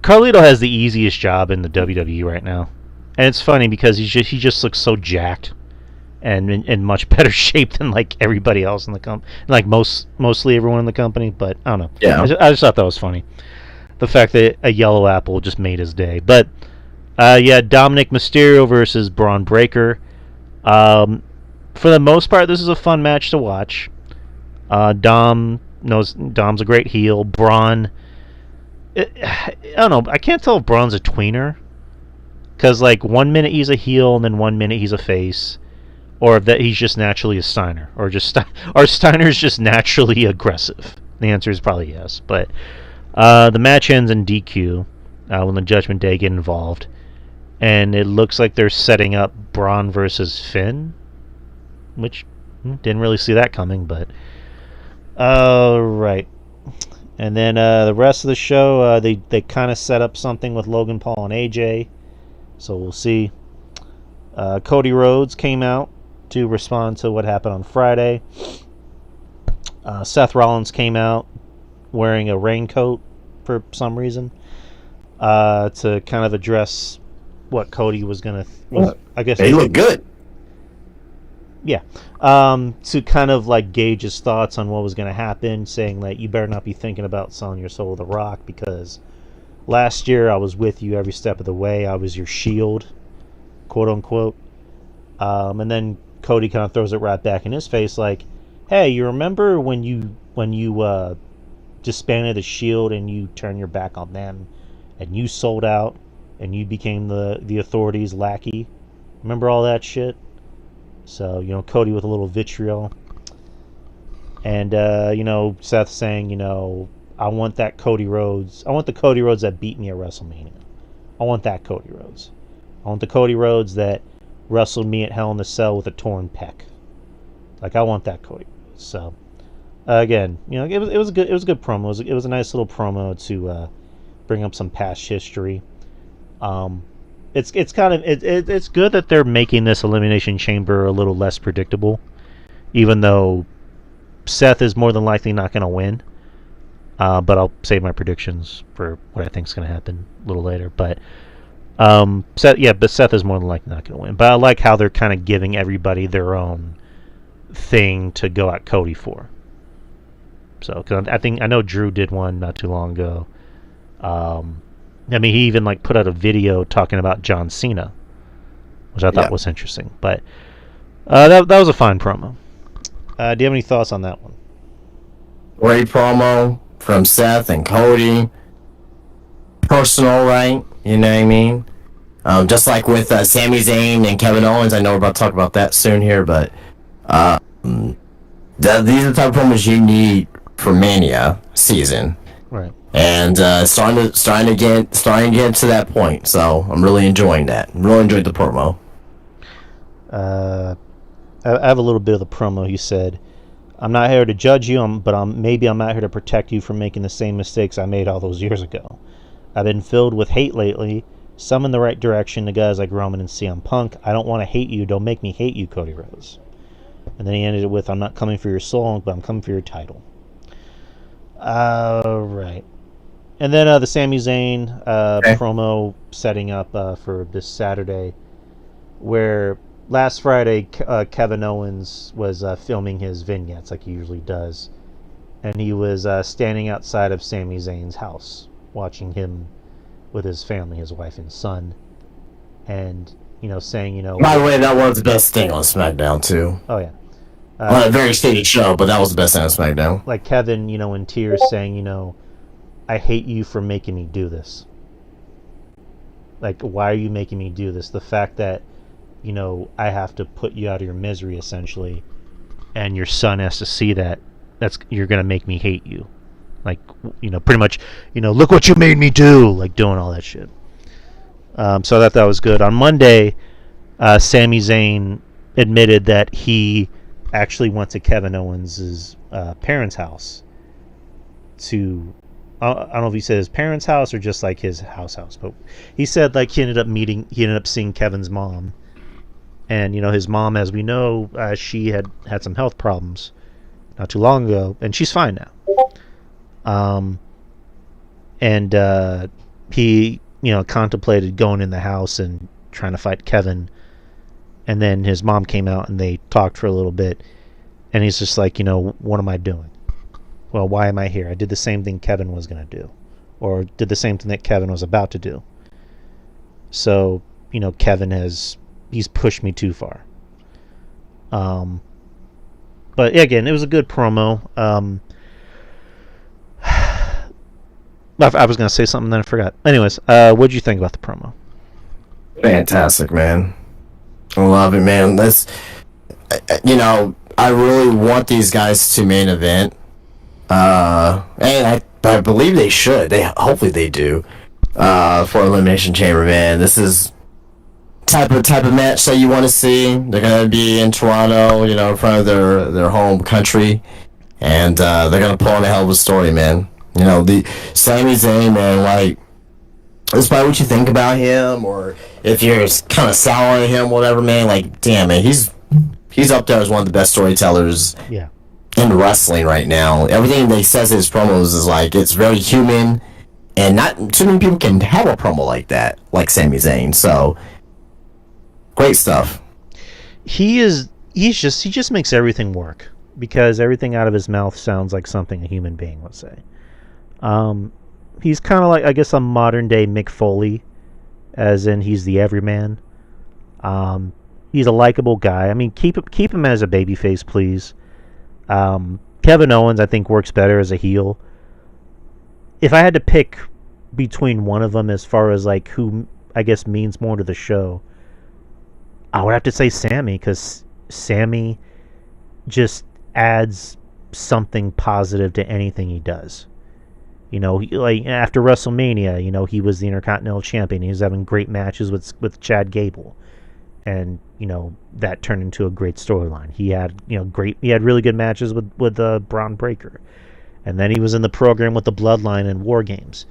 Carlito has the easiest job in the WWE right now, and it's funny because he just looks so jacked and in much better shape than everybody else in the company, mostly everyone in the company. But I don't know. Yeah, I just thought that was funny. The fact that a yellow apple just made his day. But yeah, Dominic Mysterio versus Braun Breaker. For the most part, this is a fun match to watch. Dom's a great heel. Braun, I don't know. I can't tell if Braun's a tweener, because 1 minute he's a heel and then 1 minute he's a face, or if that he's just naturally a Steiner, or Steiner's just naturally aggressive. The answer is probably yes. But the match ends in DQ when the Judgment Day get involved. and it looks like they're setting up Braun versus Finn, which didn't really see that coming, but right. And then the rest of the show, they kind of set up something with Logan Paul and AJ, so we'll see. Cody Rhodes came out to respond to what happened on Friday. Seth Rollins came out wearing a raincoat for some reason to kind of address what Cody was going to... I guess he looked good. Yeah. To kind of like gauge his thoughts on what was going to happen, saying that you better not be thinking about selling your soul to The Rock, because last year I was with you every step of the way. I was your shield, quote unquote. And then Cody kind of throws it right back in his face like, hey, you remember when you disbanded the Shield and you turned your back on them and you sold out and you became the authorities' lackey? Remember all that shit? So, Cody with a little vitriol. And, Seth saying, I want that Cody Rhodes. I want the Cody Rhodes that beat me at WrestleMania. I want that Cody Rhodes. I want the Cody Rhodes that wrestled me at Hell in a Cell with a torn pec. Like, I want that Cody Rhodes. So, again, it was a good promo. It was a nice little promo to bring up some past history. It's good that they're making this Elimination Chamber a little less predictable, even though Seth is more than likely not going to win. But I'll save my predictions for what I think is going to happen a little later. But Seth is more than likely not going to win. But I like how they're kind of giving everybody their own thing to go at Cody for. So, cause I know Drew did one not too long ago. He even like put out a video talking about John Cena, which I thought was interesting. But that was a fine promo. Do you have any thoughts on that one? Great promo from Seth and Cody. Personal, right? You know what I mean? Just like with Sami Zayn and Kevin Owens. I know we're about to talk about that soon here, but these are the type of promos you need for Mania season. Right. And starting to get to that point. So I'm really enjoying that. Really enjoyed the promo. I have a little bit of the promo. He said, I'm not here to judge you, but maybe I'm out here to protect you from making the same mistakes I made all those years ago. I've been filled with hate lately, some in the right direction to guys like Roman and CM Punk. I don't want to hate you. Don't make me hate you, Cody Rhodes. And then he ended it with, I'm not coming for your soul, but I'm coming for your title. Right. And then the Sami Zayn promo setting up for this Saturday, where last Friday Kevin Owens was filming his vignettes like he usually does, and he was standing outside of Sami Zayn's house, watching him with his family, his wife and son, and saying, By the way, that was the best thing on SmackDown too. Oh yeah. A very stated show, but that was the best thing on SmackDown. Like Kevin, in tears, saying, I hate you for making me do this. Like, why are you making me do this? The fact that, I have to put you out of your misery, essentially, and your son has to see that, you're going to make me hate you. Like, pretty much, look what you made me do, like doing all that shit. So I thought that was good. On Monday, Sami Zayn admitted that he actually went to Kevin Owens' parents' house to... I don't know if he said his parents' house or just like his house, but he said like he ended up seeing Kevin's mom, and his mom, as we know, she had some health problems not too long ago, and she's fine now. And he contemplated going in the house and trying to fight Kevin, and then his mom came out and they talked for a little bit, and he's just like, what am I doing? Well, why am I here? I did the same thing Kevin was going to do, or did the same thing that Kevin was about to do. So, Kevin he's pushed me too far. But again, it was a good promo. I was going to say something, then I forgot. Anyways, what'd you think about the promo? Fantastic, man. I love it, man. I really want these guys to main event. And I believe they should. Hopefully they do. For Elimination Chamber, man. This is type of match that you want to see. They're gonna be in Toronto, in front of their home country, and they're gonna pull on a hell of a story, man. The Sami Zayn, man, like, despite what you think about him, or if you're kind of sour on him, whatever, man, like, damn, man, he's up there as one of the best storytellers Yeah. in wrestling right now. Everything that he says in his promos is like, it's very human, and not too many people can have a promo like that, like Sami Zayn. So, great stuff. He just makes everything work, because everything out of his mouth sounds like something a human being would say. He's kind of like, I guess, a modern day Mick Foley, as in he's the everyman. He's a likable guy. I mean, keep him as a babyface, please. Kevin Owens, I think, works better as a heel. If I had to pick between one of them as far as like who I guess means more to the show, I would have to say Sammy, because Sammy just adds something positive to anything he does. Like after WrestleMania, he was the Intercontinental Champion. He was having great matches with Chad Gable, and that turned into a great storyline. He had really good matches with Braun Breaker, and then he was in the program with the Bloodline and War Games,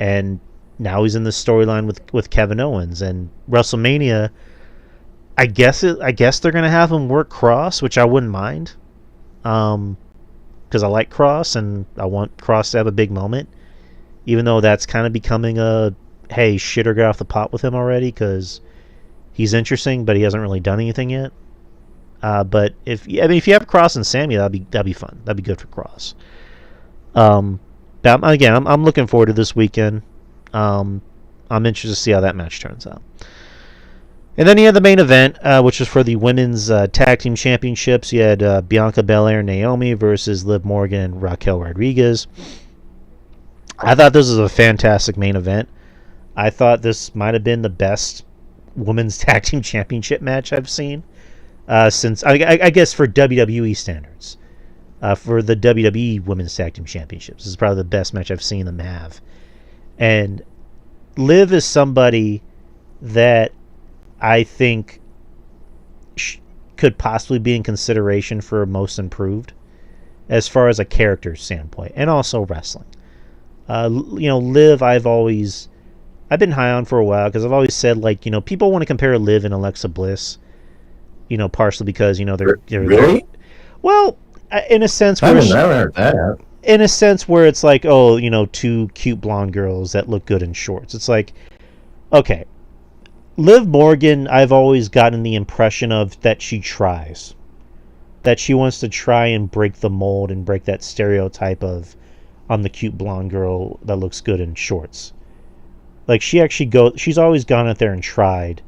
and now he's in the storyline with Kevin Owens. And WrestleMania, I guess they're gonna have him work Cross, which I wouldn't mind. Because I like Cross, and I want Cross to have a big moment, even though that's kind of becoming a, hey, shit or get off the pot with him already, because he's interesting, but he hasn't really done anything yet. But if you have Cross and Sammy, that'd be fun. That'd be good for Cross. I'm looking forward to this weekend. I'm interested to see how that match turns out. And then you had the main event, which was for the women's tag team championships. You had Bianca Belair and Naomi versus Liv Morgan and Raquel Rodriguez. I thought this was a fantastic main event. I thought this might have been the best women's tag team championship match I've seen since, I guess, for WWE standards. For the WWE women's tag team championships, this is probably the best match I've seen them have. And Liv is somebody that I think could possibly be in consideration for most improved as far as a character standpoint, and also wrestling. Liv, I've been high on for a while, because I've always said, like, people want to compare Liv and Alexa Bliss, partially because they're really, well, in a sense where I never heard that. In a sense where it's like, oh, two cute blonde girls that look good in shorts. It's like, okay, Liv Morgan, I've always gotten the impression of that she tries. That she wants to try and break the mold and break that stereotype of, I'm the cute blonde girl that looks good in shorts. Like, she's always gone out there and tried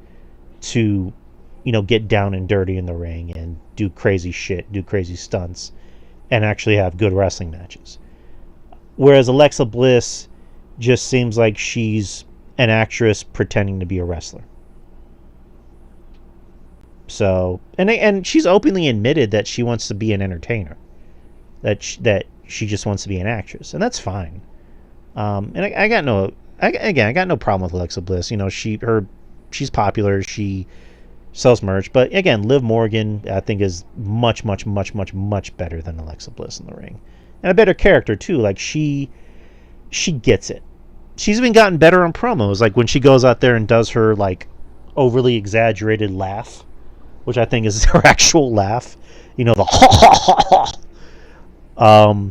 to, get down and dirty in the ring and do crazy shit, do crazy stunts, and actually have good wrestling matches. Whereas Alexa Bliss just seems like she's an actress pretending to be a wrestler. So, and she's openly admitted that she wants to be an entertainer, that she just wants to be an actress, and that's fine. And I got no problem with Alexa Bliss. She's popular, she sells merch, but again, Liv Morgan, I think, is much, much, much, much, much better than Alexa Bliss in the ring, and a better character too. Like, she gets it. She's even gotten better on promos, like when she goes out there and does her like overly exaggerated laugh, which I think is her actual laugh. The ha ha ha ha.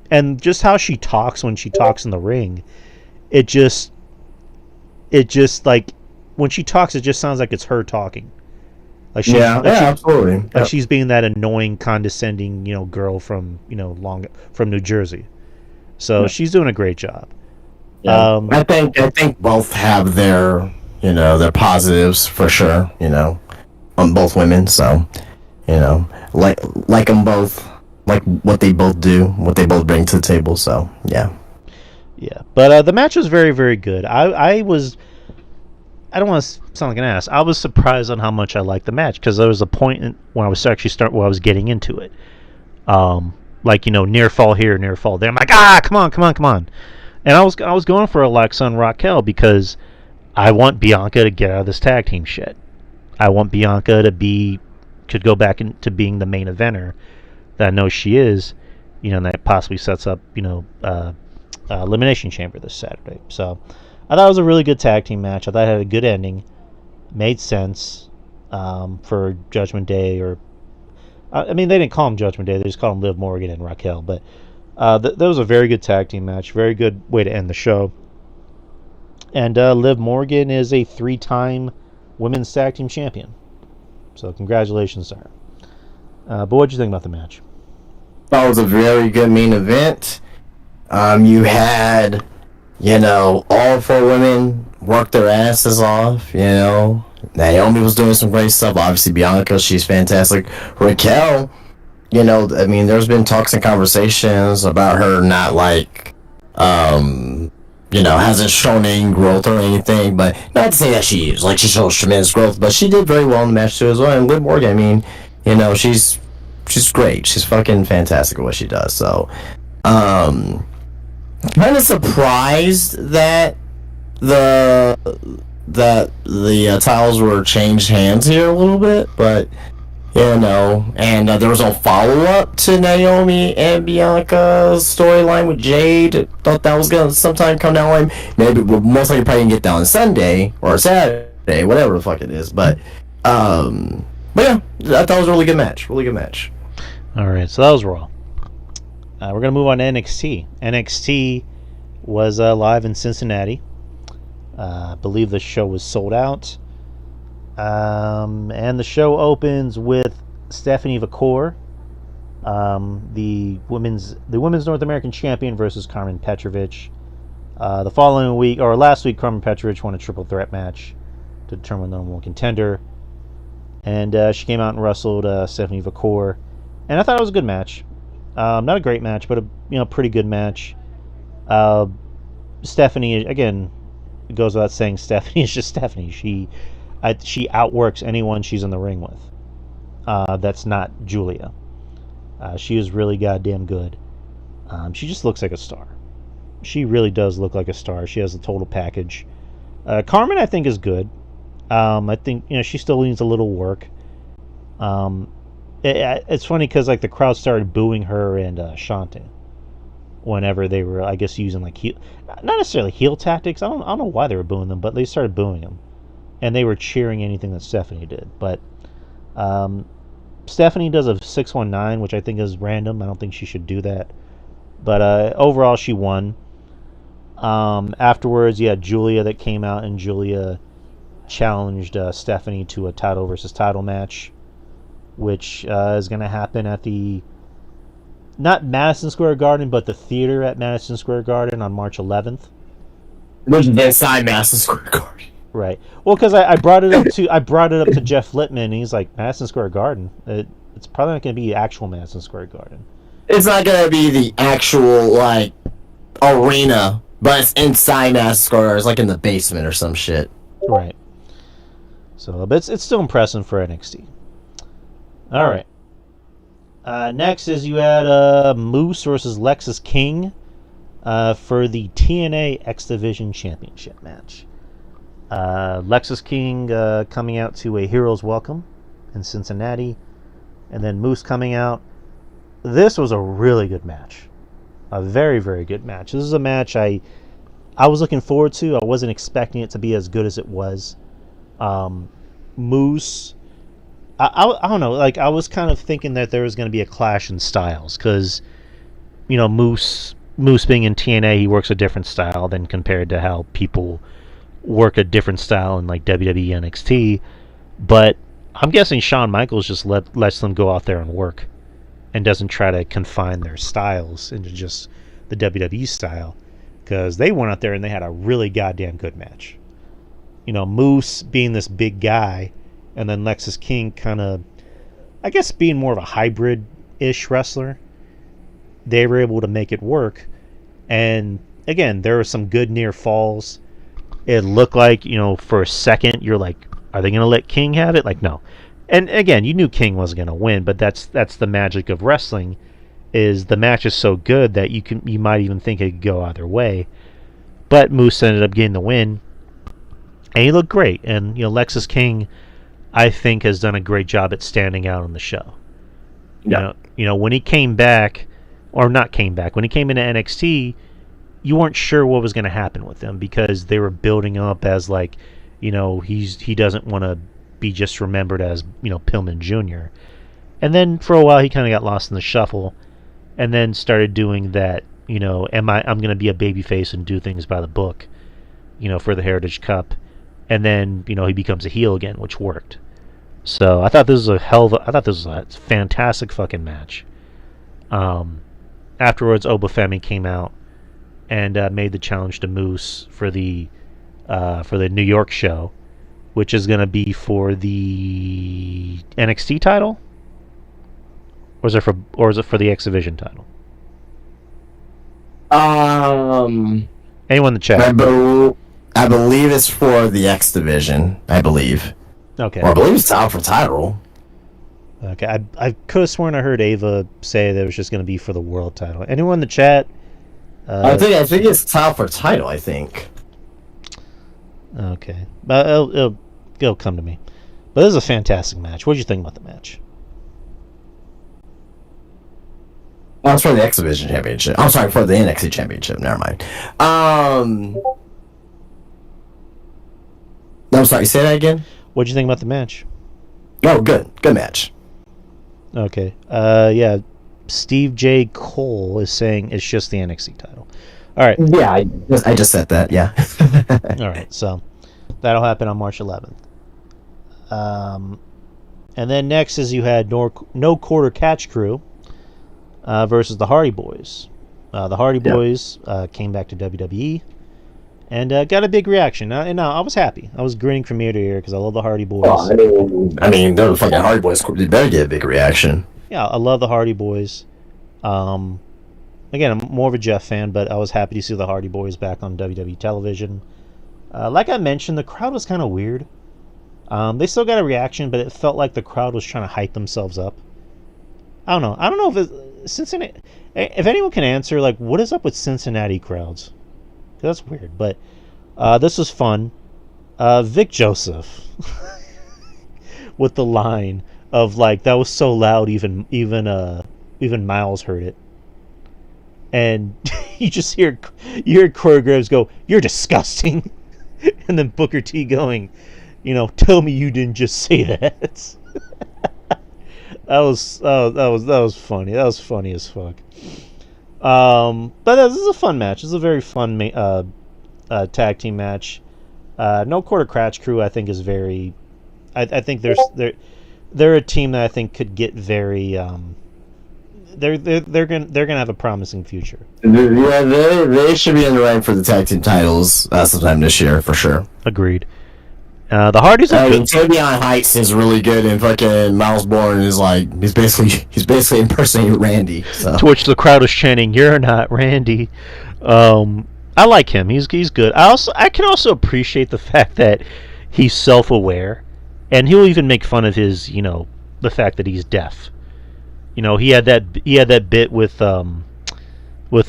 And just how she talks when she talks in the ring, it just like, when she talks, it just sounds like it's her talking. Like Absolutely. Like she's being that annoying, condescending, girl from from New Jersey. So she's doing a great job. Yeah. I think both have their positives for sure. On both women. So like them both, like what they both do, what they both bring to the table. So yeah. But the match was very, very good. I don't want to sound like an ass. I was surprised on how much I liked the match, because there was a point when I was where I was getting into it. Near fall here, near fall there. I'm like, come on. And I was going for Alexa and Raquel, because I want Bianca to get out of this tag team shit. I want Bianca could go back into being the main eventer that I know she is, and that possibly sets up, Elimination Chamber this Saturday. So I thought it was a really good tag team match. I thought it had a good ending, made sense for Judgment Day, or they didn't call him Judgment Day; they just called him Liv Morgan and Raquel. But that was a very good tag team match, very good way to end the show. And Liv Morgan is a 3-time women's tag team champion. So congratulations to her. But what'd you think about the match? That was a very good main event. You had, all 4 women work their asses off, Naomi was doing some great stuff. Obviously, Bianca, she's fantastic. Raquel, there's been talks and conversations about her not, hasn't shown any growth or anything, but not to say that she shows tremendous growth, but she did very well in the match too as well. And Liv Morgan, she's great. She's fucking fantastic at what she does. So, kind of surprised that the titles were changed hands here a little bit, but and there was no follow-up to Naomi and Bianca's storyline with Jade. Thought that was gonna sometime come down. Maybe most likely probably get down on Sunday or Saturday, whatever the fuck it is. But yeah, I thought it was a really good match. Really good match. All right, so that was Raw. We're gonna move on to NXT. NXT was live in Cincinnati. I believe the show was sold out. And the show opens with Stephanie Vacour, the women's North American champion, versus Carmen Petrovic. The following week, or last week, Carmen Petrovic won a triple threat match to determine the number 1 contender, and she came out and wrestled Stephanie Vacour, and I thought it was a good match. Not a great match, but a pretty good match. Stephanie, again, it goes without saying, Stephanie is just Stephanie. She outworks anyone she's in the ring with. That's not Julia. She is really goddamn good. She just looks like a star. She really does look like a star. She has the total package. Carmen, I think, is good. I think she still needs a little work. It's funny because the crowd started booing her and Shante whenever they were, I guess, using not necessarily heel tactics. I don't know why they were booing them, but they started booing them. And they were cheering anything that Stephanie did. But Stephanie does a 619, which I think is random. I don't think she should do that. But overall, she won. Afterwards, you had Julia that came out, and Julia challenged Stephanie to a title versus title match, which is going to happen at not Madison Square Garden, but the theater at Madison Square Garden on March 11th. Which is inside Madison Square Garden. Right. Well, because I brought it up to Jeff Littman, and he's like, Madison Square Garden. It's probably not going to be actual Madison Square Garden. It's not going to be the actual arena, but it's inside Madison Square Garden. It's like in the basement or some shit. Right. So, but it's still impressive for NXT. All right. Next is you had Moose versus Lexis King for the TNA X Division Championship match. Lexis King coming out to a Hero's Welcome in Cincinnati, and then Moose coming out. This was a really good match. A very, very good match. This is a match I was looking forward to. I wasn't expecting it to be as good as it was. Moose, I don't know, I was kind of thinking that there was going to be a clash in styles, because Moose being in TNA, he works a different style than compared to how people work a different style in WWE NXT. But I'm guessing Shawn Michaels just lets them go out there and work, and doesn't try to confine their styles into just the WWE style, because they went out there and they had a really goddamn good match. Moose being this big guy, and then Lexis King kind of, I guess, being more of a hybrid-ish wrestler. They were able to make it work. And again, there were some good near falls. It looked like, for a second, you're like, are they going to let King have it? No. And again, you knew King wasn't going to win, but that's the magic of wrestling, is the match is so good that you might even think it could go either way. But Moose ended up getting the win, and he looked great. And Lexis King, I think has done a great job at standing out on the show. Yeah. When he came back, or not came back, when he came into NXT, you weren't sure what was going to happen with him because they were building up as like, he doesn't want to be just remembered as Pillman Jr. And then for a while he kind of got lost in the shuffle, and then started doing that. I'm going to be a babyface and do things by the book, for the Heritage Cup, and then he becomes a heel again, which worked. So I thought this was a fantastic fucking match. Afterwards, Obafemi came out and made the challenge to Moose for the New York show, which is going to be for the NXT title, or is it for the X Division title? Anyone in the chat? I believe it's for the X Division. I believe. Okay. Or I believe it's out for title. Okay, I could have sworn I heard Ava say that it was just going to be for the world title. Anyone in the chat? I think it's out for title. I think. Okay, it'll come to me. But this is a fantastic match. What did you think about the match? Oh, it's for the X Division Championship. I'm sorry, for the NXT Championship. Never mind. I'm sorry. Say that again. What did you think about the match? Oh, good match. Okay. Yeah. Steve J. Cole is saying it's just the NXT title. All right. Yeah, I just said that. Yeah. All right. So that'll happen on March 11th. And then next is you had No Quarter Catch Crew versus the Hardy Boys. The Hardy Boys came back to WWE and got a big reaction. And I was happy. I was grinning from ear to ear because I love the Hardy Boys. I mean, the fucking Hardy Boys, they better get a big reaction. Yeah, I love the Hardy Boys. Again, I'm more of a Jeff fan, but I was happy to see the Hardy Boys back on WWE television. Like I mentioned, the crowd was kind of weird. They still got a reaction, but it felt like the crowd was trying to hype themselves up. I don't know. I don't know if it's Cincinnati. If anyone can answer, like, what is up with Cincinnati crowds? That's weird. But this was fun. Vic Joseph with the line of like, that was so loud, even Miles heard it. And you hear Corey Graves go, "You're disgusting," and then Booker T going, "Tell me you didn't just say that." that was funny. That was funny as fuck. But this is a fun match. This is a very fun tag team match. No Quarter Catch Crew, I think, is very. I think they're a team that I think could get very. They're gonna have a promising future. Yeah, they should be in the running for the tag team titles sometime this year for sure. Agreed. The Hardys are good. Tavion Heights is really good, and fucking Miles Bourne is like he's basically impersonating Randy. So. To which the crowd is chanting, "You're not Randy." I like him. He's good. I can also appreciate the fact that he's self-aware, and he'll even make fun of his the fact that he's deaf. He had that bit with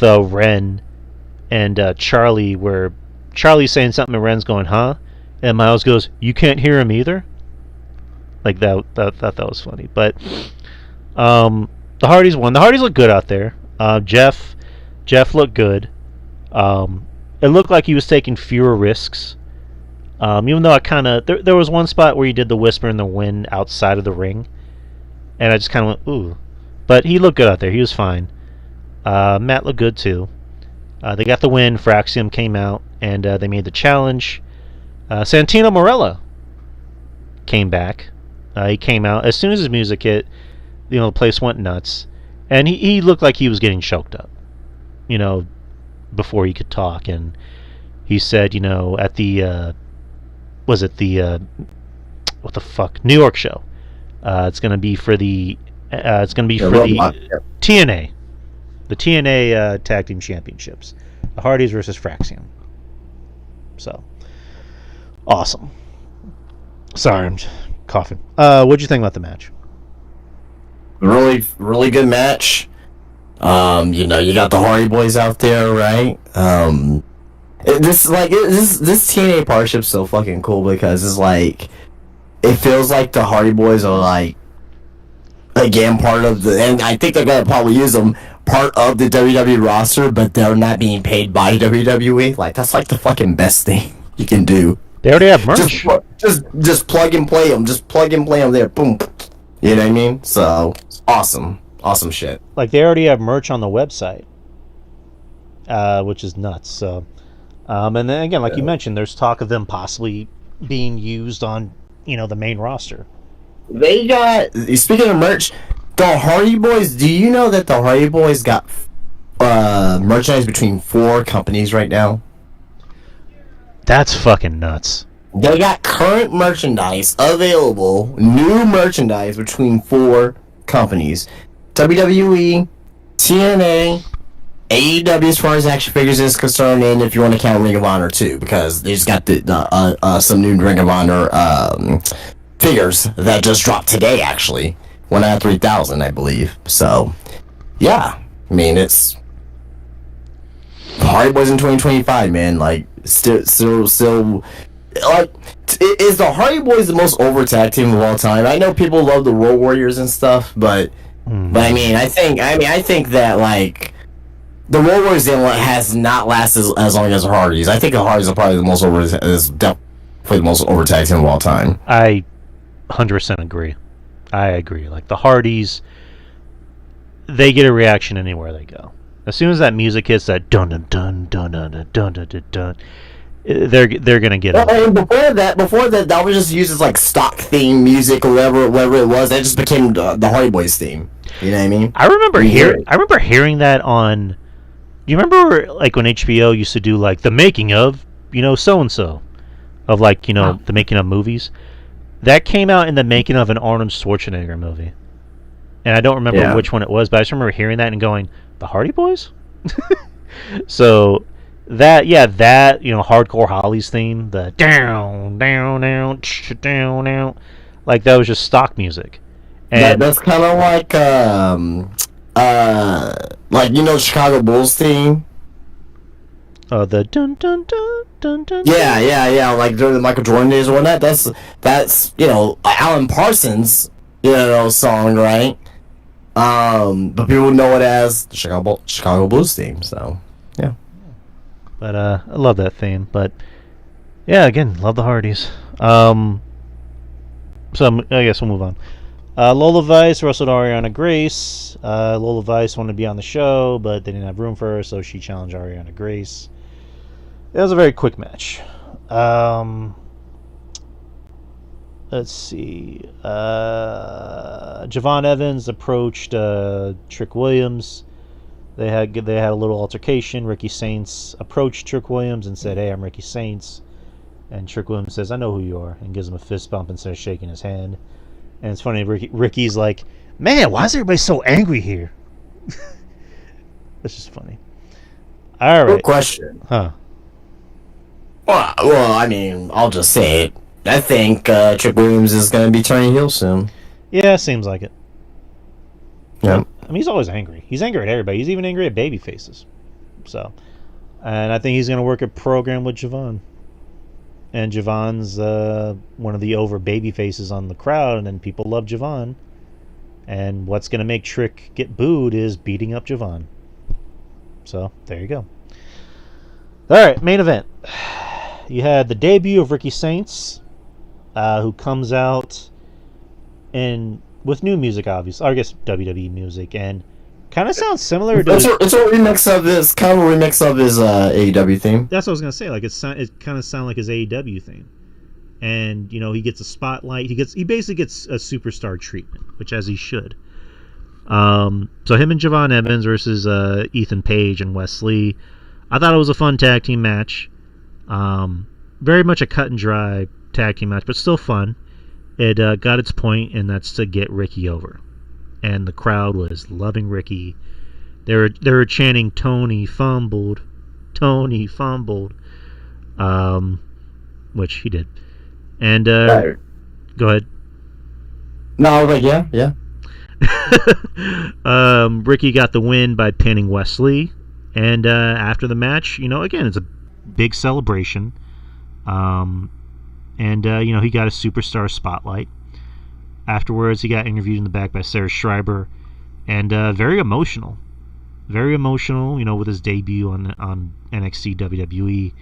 Ren and Charlie, where Charlie's saying something and Ren's going, "Huh?" And Miles goes, "You can't hear him either?" Like that was funny. But the Hardys won. The Hardys look good out there. Jeff looked good. It looked like he was taking fewer risks. Even though there was one spot where he did the whisper in the wind outside of the ring, and I just kind of went, ooh. But he looked good out there. He was fine. Matt looked good too. They got the win. Fraxium came out and they made the challenge. Santino Marella came back. He came out as soon as his music hit. The place went nuts, and he looked like he was getting choked up. Before he could talk, and he said, at the what the fuck, New York show. It's gonna be for the TNA, the TNA Tag Team Championships, the Hardys versus Fraxium. So awesome. Sorry, I'm coughing. What'd you think about the match? Really, really good match. You got the Hardy Boys out there, right? This TNA partnership's so fucking cool because it's like it feels like the Hardy Boys are like, again, part of the, and I think they're gonna probably use them part of the WWE roster, but they're not being paid by WWE. Like, that's like the fucking best thing you can do. They already have merch. Just plug and play them. Just plug and play them there. Boom. You know what I mean? So awesome shit. Like, they already have merch on the website, which is nuts. So, and then again, like you mentioned, there's talk of them possibly being used on, the main roster. They got, speaking of merch, the Hardy Boys. Do you know that the Hardy Boys got merchandise between 4 companies right now? That's fucking nuts. They got current merchandise available, new merchandise between 4 companies: WWE, TNA, AEW as far as action figures is concerned, and if you want to count Ring of Honor too, because they just got some new Ring of Honor figures that just dropped today, actually. 1 out of 3,000, I believe. So, yeah. I mean, it's Hardy Boys in 2025, man. Like, still, like, is the Hardy Boys the most over tag team of all time? I know people love the Road Warriors and stuff, but I mean, I think that, like, the Road Warriors has not lasted as long as the Hardys. I think the Hardys are probably definitely the most over tag team of all time. I 100% agree. I agree. Like, the Hardys, they get a reaction anywhere they go. As soon as that music hits, that dun dun dun dun dun dun dun dun dun dun, they're gonna get it. And before that was just used as like stock theme music or whatever it was. That just became the Hardy Boys theme. You know what I mean? I remember hearing that on. You remember, like, when HBO used to do, like, the making of, so and so, of, like, the making of movies. That came out in the making of an Arnold Schwarzenegger movie, and I don't remember which one it was, but I just remember hearing that and going, "The Hardy Boys." So that Hardcore Holly's theme, the down down down down down, like, that was just stock music. And that's kind of like Chicago Bulls theme. The dun dun dun dun dun. Yeah. Like during the Michael Jordan days or whatnot. That's Alan Parsons song, right? But people know it as the Chicago Blues theme. So yeah. But I love that theme. But yeah, again, love the Hardys. So I guess we'll move on. Lola Vice wrestled Ariana Grace. Lola Vice wanted to be on the show, but they didn't have room for her, so she challenged Ariana Grace. It was a very quick match. Let's see. Javon Evans approached Trick Williams. They had a little altercation. Ricky Saints approached Trick Williams and said, "Hey, I'm Ricky Saints." And Trick Williams says, "I know who you are," and gives him a fist bump and starts shaking his hand. And it's funny, Ricky's like, "Man, why is everybody so angry here?" That's just funny. All right. Good question. Huh. Well, I mean, I'll just say it. I think Trick Williams is going to be turning heel soon. Yeah, seems like it. Yeah. I mean, he's always angry. He's angry at everybody. He's even angry at baby faces. So, and I think he's going to work a program with Javon. And Javon's one of the over baby faces on the crowd, and people love Javon. And what's going to make Trick get booed is beating up Javon. So, there you go. Alright, main event. You had the debut of Ricky Saints, who comes out with new music, obviously. Or I guess WWE music, and kind of sounds similar to... It's a remix of this, kind of a remix of his AEW theme. That's what I was going to say. Like, it kind of sounds like his AEW theme. And, he gets a spotlight. He basically gets a superstar treatment, which as he should. So him and Javon Evans versus Ethan Page and Wes Lee. I thought it was a fun tag team match. Very much a cut and dry tag team match, but still fun. It got its point, and that's to get Ricky over. And the crowd was loving Ricky. They were chanting "Tony fumbled, Tony fumbled," which he did. And go ahead. No, I was like, yeah. Ricky got the win by pinning Wes Lee. And after the match, again, it's a big celebration. And And, he got a superstar spotlight. Afterwards, he got interviewed in the back by Sarah Schreiber. And very emotional. Very emotional, with his debut on NXT WWE.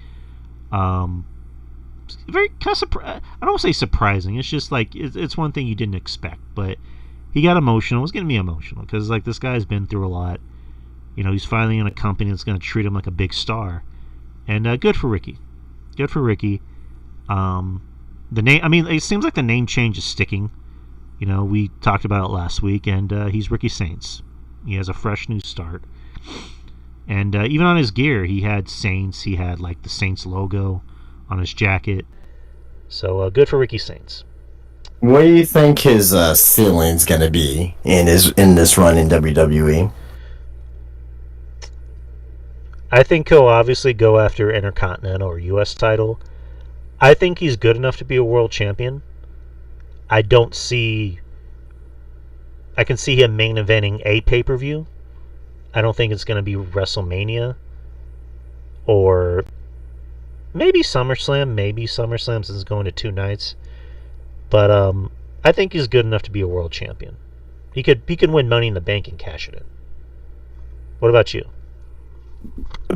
Very kind of I don't want to say surprising. It's just like it's one thing you didn't expect, but he got emotional. It's gonna be emotional because this guy's been through a lot. He's finally in a company that's gonna treat him like a big star, and good for Ricky. Good for Ricky. The name. I mean, it seems like the name change is sticking. We talked about it last week, and he's Ricky Saints. He has a fresh new start. And even on his gear, he had Saints. He had the Saints logo on his jacket. So good for Ricky Saints. What do you think his ceiling's gonna be in this run in WWE? I think he'll obviously go after Intercontinental or U.S. title. I think he's good enough to be a world champion. I can see him main eventing a pay-per-view. I don't think it's going to be WrestleMania or maybe SummerSlam since it's going to 2 nights. But I think he's good enough to be a world champion. He could win Money in the Bank and cash it in. What about you?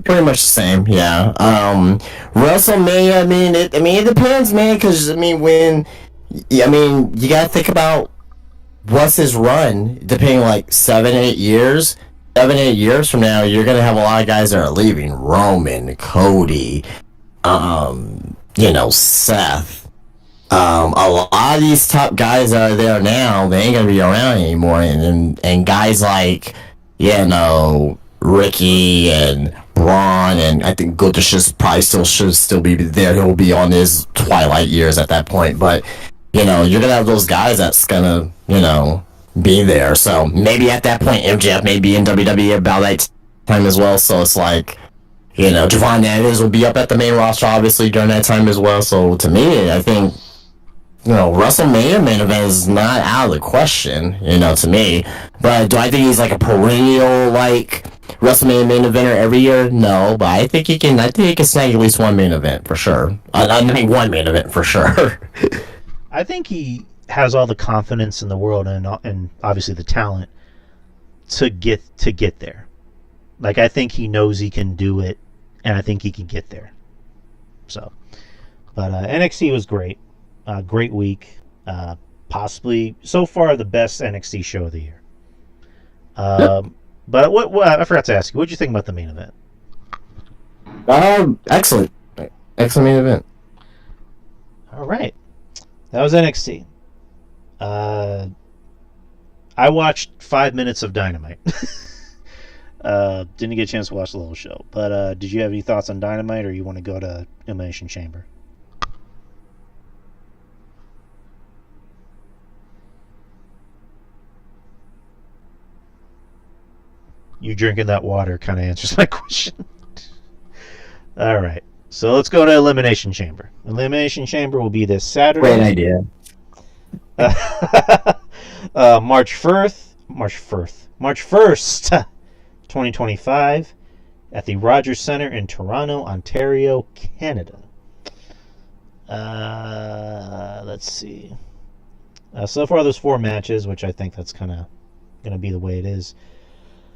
Pretty much the same, yeah. WrestleMania, it depends, man, because you gotta think about what's his run, depending 7-8 years. 7-8 years from now, you're gonna have a lot of guys that are leaving. Roman, Cody, Seth. A lot of these top guys that are there now, they ain't gonna be around anymore, and guys like, Ricky and Braun, and I think Guterres probably should still be there. He'll be on his twilight years at that point, but you're gonna have those guys that's gonna be there. So maybe at that point MJF may be in WWE about that time as well. So it's Javon Neves will be up at the main roster obviously during that time as well. So to me, I think WrestleMania main event is not out of the question, to me. But do I think he's a perennial WrestleMania main eventer every year? No, but I think he can snag at least one main event for sure. One main event for sure. I think he has all the confidence in the world and obviously the talent to get there. I think he knows he can do it, and I think he can get there. So, but NXT was great. Great week. Possibly so far the best NXT show of the year. But what I forgot to ask you, what did you think about the main event? Excellent main event. All right, that was NXT. I watched 5 minutes of Dynamite. Didn't get a chance to watch the whole show, but did you have any thoughts on Dynamite, or you want to go to Elimination Chamber? You drinking that water kind of answers my question. All right. So let's go to Elimination Chamber. Elimination Chamber will be this Saturday. Great idea. March 1st, 2025, at the Rogers Centre in Toronto, Ontario, Canada. Let's see. So far, there's 4 matches, which I think that's kind of going to be the way it is.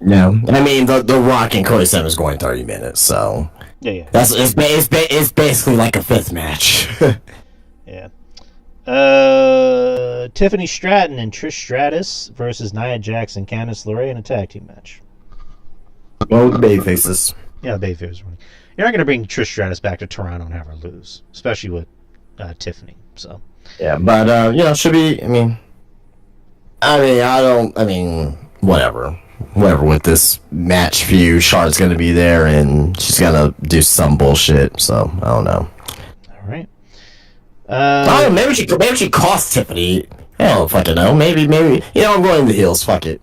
No, the Rock and Cody'S is going 30 minutes, so yeah. It's basically like a 5th match. Yeah. Tiffany Stratton and Trish Stratus versus Nia Jax and Candice LeRae in a tag team match. Well, the babyfaces. Yeah, the babyfaces. You're not going to bring Trish Stratus back to Toronto and have her lose, especially with Tiffany. So. Yeah, but should be. Whatever with this match view, Charlotte's gonna be there and she's gonna do some bullshit, so I don't know. Alright. Maybe she cost Tiffany. I don't fucking know. Maybe I'm going the heels, fuck it.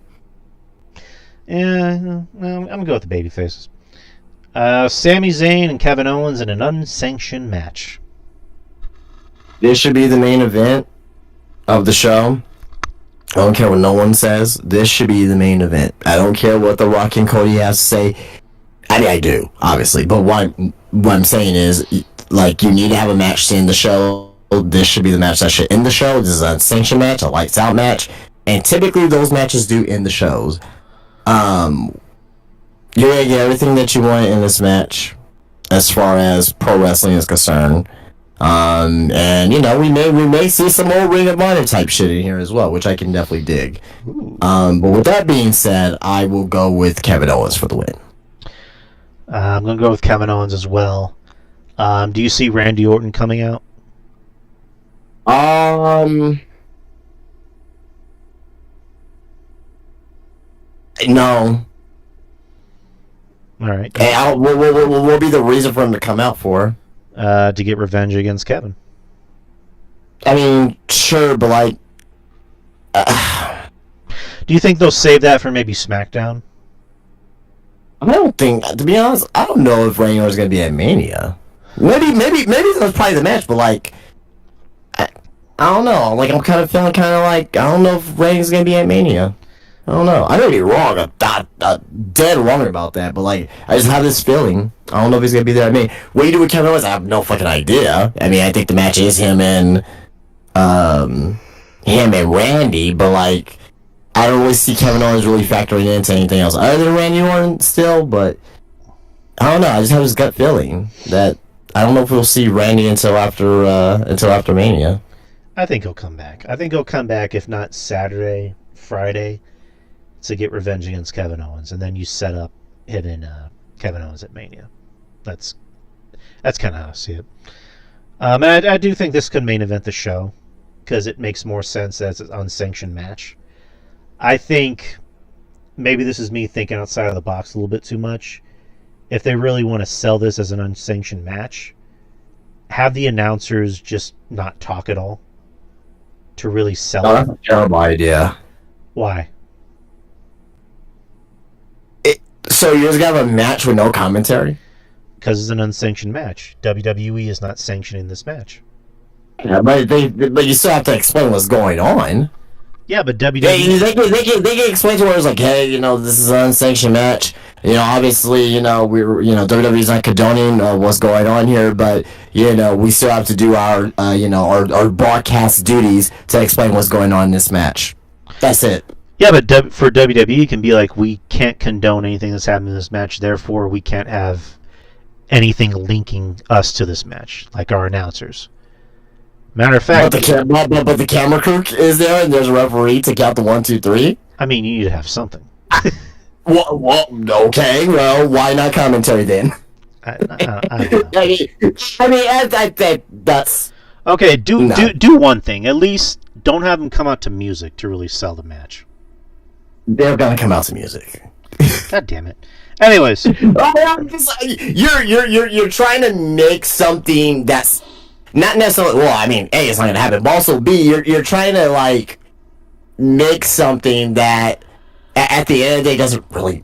Yeah, I'm gonna go with the baby faces. Sami Zayn and Kevin Owens in an unsanctioned match. This should be the main event of the show. I don't care what no one says. This should be the main event. I don't care what The Rock and Cody has to say. I do, obviously. But what I'm saying is, you need to have a match to end the show. this should be the match that should end the show. This is an unsanctioned match, a lights out match, and typically those matches do end the shows. You're gonna get everything that you want in this match, as far as pro wrestling is concerned. And we may see some more Ring of Honor type shit in here as well, which I can definitely dig. But with that being said, I will go with Kevin Owens for the win. I'm gonna go with Kevin Owens as well. Do you see Randy Orton coming out? No. All right. Hey, what will be the reason for him to come out for? To get revenge against Kevin. I mean, sure, but like... Do you think they'll save that for maybe SmackDown? I don't think... To be honest, I don't know if Randy Orton's going to be at Mania. Maybe that's probably the match, but like... I don't know. Like, I'm kind of feeling like... I don't know if Randy's going to be at Mania. I don't know. I may be wrong. I'm dead wrong about that, but like, I just have this feeling. I don't know if he's gonna be there. I mean, what do you do with Kevin Owens? I have no fucking idea. I mean, I think the match is him and Randy, but like, I don't really see Kevin Owens really factoring into anything else other than Randy Orton still. But I don't know. I just have this gut feeling that I don't know if we'll see Randy until after Mania. I think he'll come back. I think he'll come back if not Saturday, Friday, to get revenge against Kevin Owens, and then you set up him and Kevin Owens at Mania. That's kind of how I see it. And I do think this could main event the show because it makes more sense as an unsanctioned match. I think maybe this is me thinking outside of the box a little bit too much. If they really want to sell this as an unsanctioned match, have the announcers just not talk at all to really sell it. That's a terrible idea. Why? So you're just gonna have a match with no commentary? Because it's an unsanctioned match. WWE is not sanctioning this match. Yeah, but you still have to explain what's going on. Yeah, but WWE... They can explain to us like, hey, this is an unsanctioned match. Obviously, WWE's not condoning what's going on here, but we still have to do our our broadcast duties to explain what's going on in this match. That's it. Yeah, but for WWE, it can be like, we can't condone anything that's happened in this match, therefore we can't have anything linking us to this match, like our announcers. Matter of fact... But the camera crew is there, and there's a referee to count the 1, 2, 3? I mean, you need to have something. Well, okay, well, why not commentary then? I don't know. I mean, that's... Okay, do one thing. At least don't have them come out to music to really sell the match. They're gonna come out to music. God damn it. Anyways, you're trying to make something that's not necessarily. Well, I mean, A, it's not gonna happen. But also, B, you're trying to like make something that at the end of the day doesn't really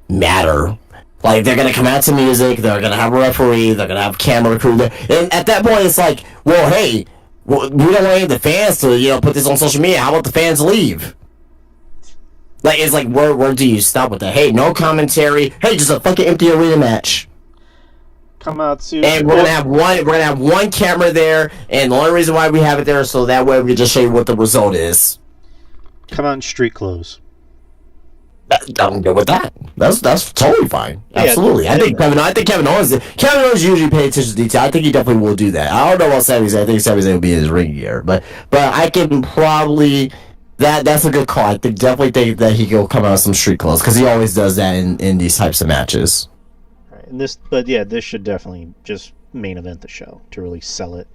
matter. Like, they're gonna come out to music. They're gonna have a referee. They're gonna have camera crew. And at that point, it's like, well, hey, we don't want any of the fans to put this on social media. How about the fans leave? Like, it's like, where do you stop with that? Hey, no commentary. Hey, just a fucking empty arena match. Come out soon. And we're gonna have one camera there, and the only reason why we have it there is so that way we can just show you what the result is. Come out in street clothes. I'm good with that. That's totally fine. Absolutely. Yeah, I think Kevin Owens usually pays attention to detail. I think he definitely will do that. I don't know about Sami Zayn. I think Sami Zayn will be in his ring gear, but I can probably. That's a good call. I definitely think that he will come out with some street clothes because he always does that in these types of matches. Right, and this should definitely just main event the show to really sell it.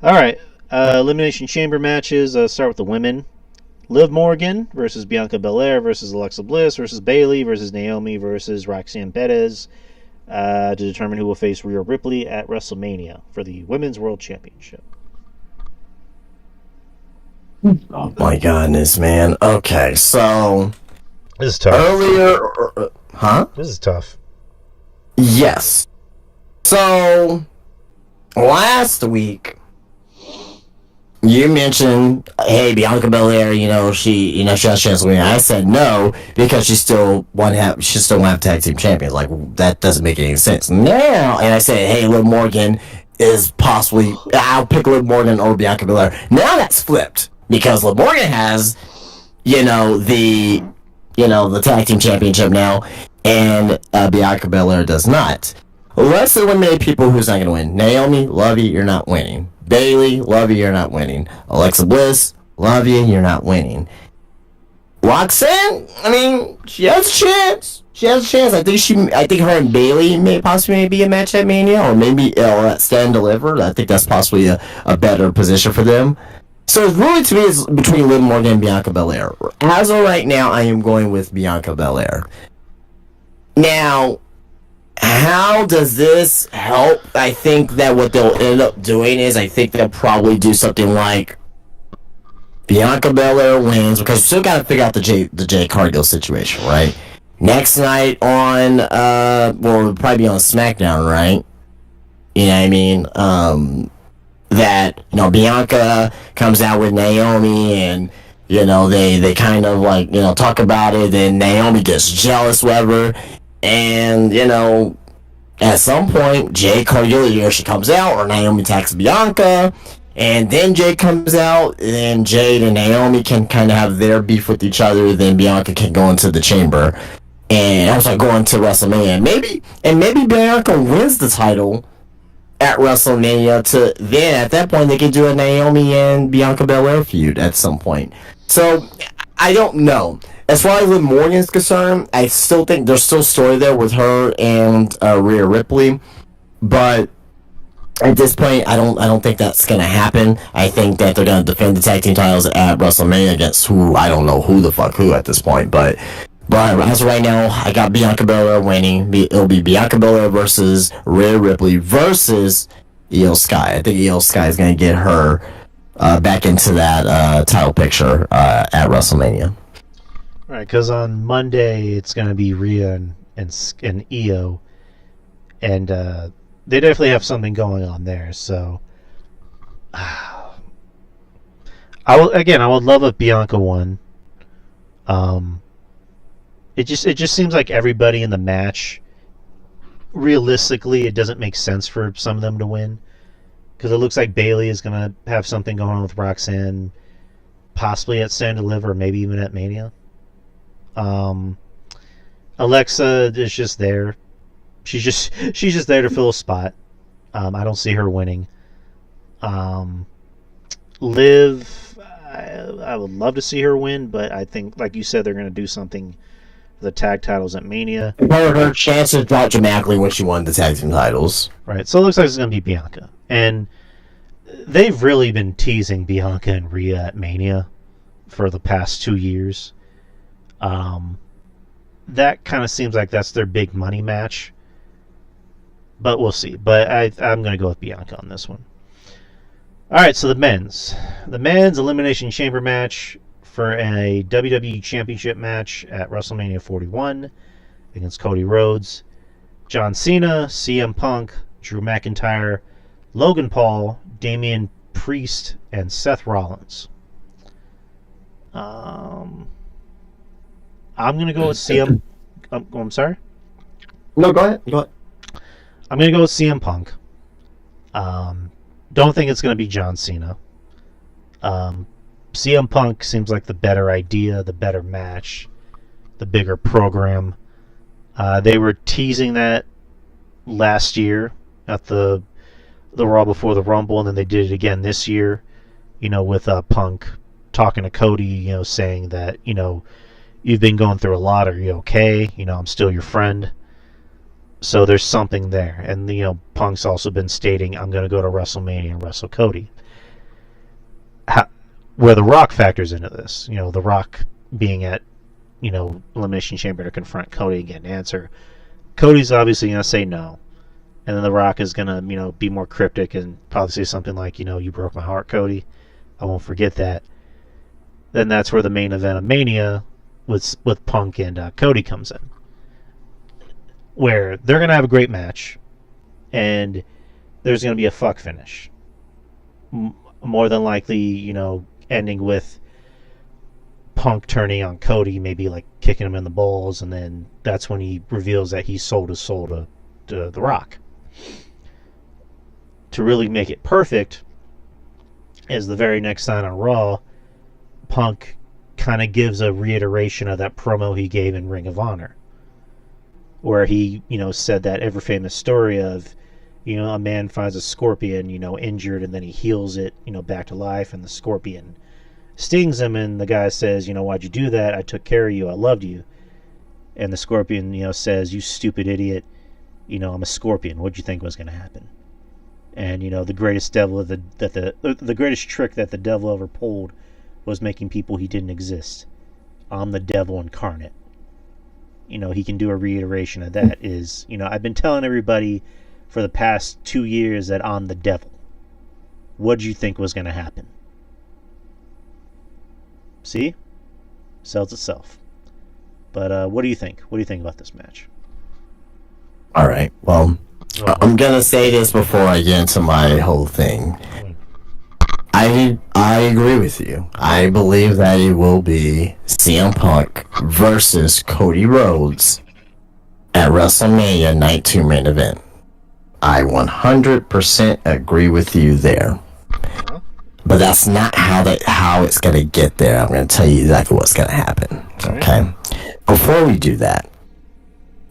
All right, Elimination Chamber matches. Start with the women. Liv Morgan versus Bianca Belair versus Alexa Bliss versus Bayley versus Naomi versus Roxanne Perez to determine who will face Rhea Ripley at WrestleMania for the Women's World Championship. Oh my goodness, man. Okay, so this is tough. Earlier, huh? This is tough. Yes. So last week, you mentioned, hey, Bianca Belair, she has a chance to win. I said no because she still won't have tag team champions. Like, that doesn't make any sense now. And I said, hey, Liv Morgan is possibly I'll pick Liv Morgan over Bianca Belair. Now that's flipped because Liv Morgan has the tag team championship now, and Bianca Belair does not. Let's eliminate people who's not going to win. Naomi, love you, you're not winning. Bayley, love you, you're not winning. Alexa Bliss, love you, you're not winning. Roxanne, I mean, she has a chance. She has a chance. I think her and Bayley may possibly be a match at Mania, or maybe Stand Deliver. I think that's possibly a better position for them. So it's really, to me, it's between Liv Morgan and Bianca Belair. As of right now, I am going with Bianca Belair. Now, how does this help? I think that what they'll end up doing is, I think they'll probably do something like Bianca Belair wins, because we still got to figure out the Jade Cargill situation, right? Next night on, it'll probably be on SmackDown, right? You know what I mean? That, Bianca comes out with Naomi, and, they kind of, like, talk about it, then Naomi gets jealous, whatever, and, at some point, Jade Cargill, either she comes out, or Naomi attacks Bianca, and then Jade comes out, and then Jade and Naomi can kind of have their beef with each other, then Bianca can go into the chamber, and I was like, going to WrestleMania, maybe Bianca wins the title at WrestleMania, then at that point they could do a Naomi and Bianca Belair feud at some point. So I don't know. As far as Liv Morgan's concerned, I still think there's still story there with her and Rhea Ripley, but at this point, I don't think that's gonna happen. I think that they're gonna defend the tag team titles at WrestleMania against I don't know who the fuck at this point, but as of right now, I got Bianca Belair winning. It'll be Bianca Belair versus Rhea Ripley versus Io Sky. I think Io Sky is going to get her back into that title picture at WrestleMania. Right, because on Monday it's going to be Rhea and Io, and they definitely have something going on there. So, I would love if Bianca won. It just seems like everybody in the match, realistically, it doesn't make sense for some of them to win, because it looks like Bayley is going to have something going on with Roxanne, possibly at Stand Deliver, or maybe even at Mania. Alexa is just there. She's just there to fill a spot. I don't see her winning. Liv, I would love to see her win, but I think, like you said, they're going to do something for the tag titles at Mania. Her chances dropped dramatically when she won the tag team titles. Right, so it looks like it's going to be Bianca. And they've really been teasing Bianca and Rhea at Mania for the past 2 years. That kind of seems like that's their big money match. But we'll see. But I'm going to go with Bianca on this one. Alright, so the men's Elimination Chamber match for a WWE Championship match at WrestleMania 41 against Cody Rhodes, John Cena, CM Punk, Drew McIntyre, Logan Paul, Damian Priest, and Seth Rollins. I'm going to go with CM... I'm sorry? No, go ahead. I'm going to go with CM Punk. Don't think it's going to be John Cena. CM Punk seems like the better idea, the better match, the bigger program. They were teasing that last year at the Raw before the Rumble, and then they did it again this year, with Punk talking to Cody, saying that, you've been going through a lot, are you okay? I'm still your friend. So there's something there. And, Punk's also been stating, I'm going to go to WrestleMania and wrestle Cody. Where The Rock factors into this, The Rock being at, Elimination Chamber to confront Cody and get an answer. Cody's obviously going to say no. And then The Rock is going to, be more cryptic and probably say something like, you broke my heart, Cody. I won't forget that. Then that's where the main event of Mania with Punk and Cody comes in. Where they're going to have a great match. And there's going to be a fuck finish. More than likely, ending with Punk turning on Cody, maybe like kicking him in the balls, and then that's when he reveals that he sold his soul to The Rock. to really make it perfect is the very next night on Raw, Punk kind of gives a reiteration of that promo he gave in Ring of Honor, where he, said that ever famous story of, a man finds a scorpion, injured, and then he heals it, back to life, and the scorpion stings him, and the guy says, why'd you do that? I took care of you. I loved you. And the scorpion, says, you stupid idiot. I'm a scorpion. What'd you think was going to happen? And, the greatest the greatest trick that the devil ever pulled was making people he didn't exist. I'm the devil incarnate. He can do a reiteration of that. Is, I've been telling everybody for the past 2 years that I'm the devil. What'd you think was going to happen? See? Sells itself. But what do you think? What do you think about this match? All right. Well, I'm gonna say this before I get into my whole thing. I agree with you. I believe that it will be CM Punk versus Cody Rhodes at WrestleMania Night 2 main event. I 100% agree with you there. But that's not how it's gonna get there. I'm gonna tell you exactly what's gonna happen. Okay? Before we do that,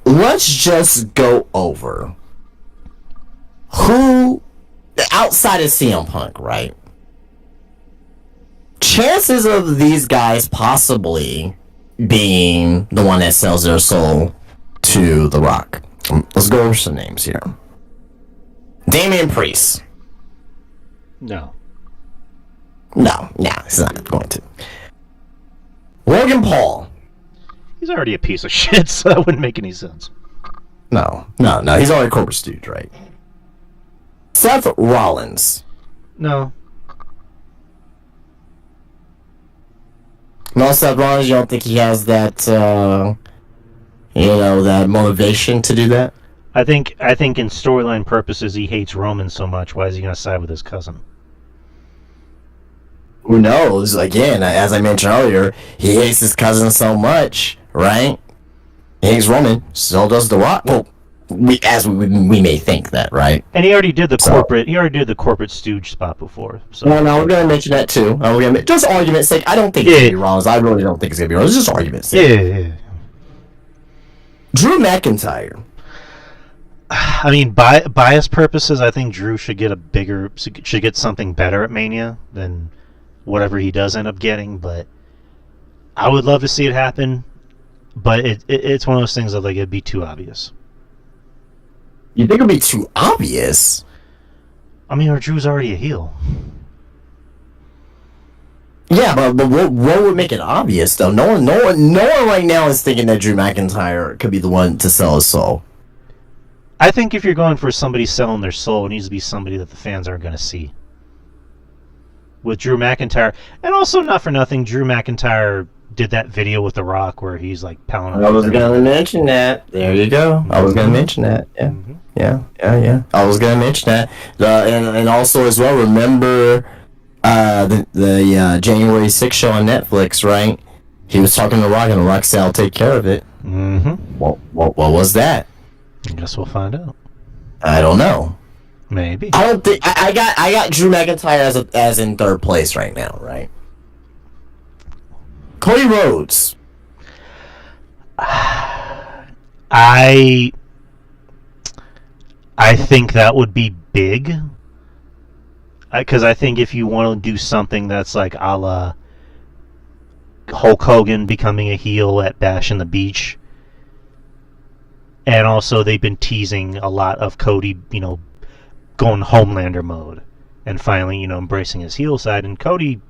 let's just go over who, outside of CM Punk, right? Chances of these guys possibly being the one that sells their soul to The Rock. Let's go over some names here. Damian Priest. No, he's not going to. Logan Paul. He's already a piece of shit, so that wouldn't make any sense. No. He's already a corporate stooge, right? Seth Rollins. No. No, Seth Rollins, you don't think he has that, that motivation to do that? I think in storyline purposes, he hates Roman so much. Why is he going to side with his cousin? Who knows? Again, as I mentioned earlier, he hates his cousin so much, right? He hates Roman, so does The Rock. Well, we may think that, right? And he already did the corporate stooge spot before. So. Well, no, we're going to mention that too. Just argument's sake, I don't think it's going to be Rollins. I really don't think it's going to be Rollins. Just argument's sake. Yeah. Drew McIntyre. I mean, bias purposes, I think Drew should get something better at Mania than whatever he does end up getting. But I would love to see it happen. But it's one of those things that it'd be too obvious. You think it'd be too obvious? I mean, Drew's already a heel. Yeah, but what would make it obvious though? No one right now is thinking that Drew McIntyre could be the one to sell his soul. I think if you're going for somebody selling their soul, it needs to be somebody that the fans aren't going to see. With Drew McIntyre, and also not for nothing, Drew McIntyre did that video with The Rock where he's like pounding. I was gonna mention that. There you go. I was gonna mention that. Yeah. Mm-hmm. Yeah. I was gonna mention that. And also as well, remember the January 6th show on Netflix, right? He was talking to The Rock, and The Rock said, "I'll take care of it." Mm-hmm. What was that? I guess we'll find out. I don't know. Maybe. I don't think I got Drew McIntyre as in third place right now, right? Cody Rhodes. I think that would be big. Because I think if you want to do something that's like a la Hulk Hogan becoming a heel at Bash in the Beach, and also they've been teasing a lot of Cody, going Homelander mode, and finally, embracing his heel side. And Cody,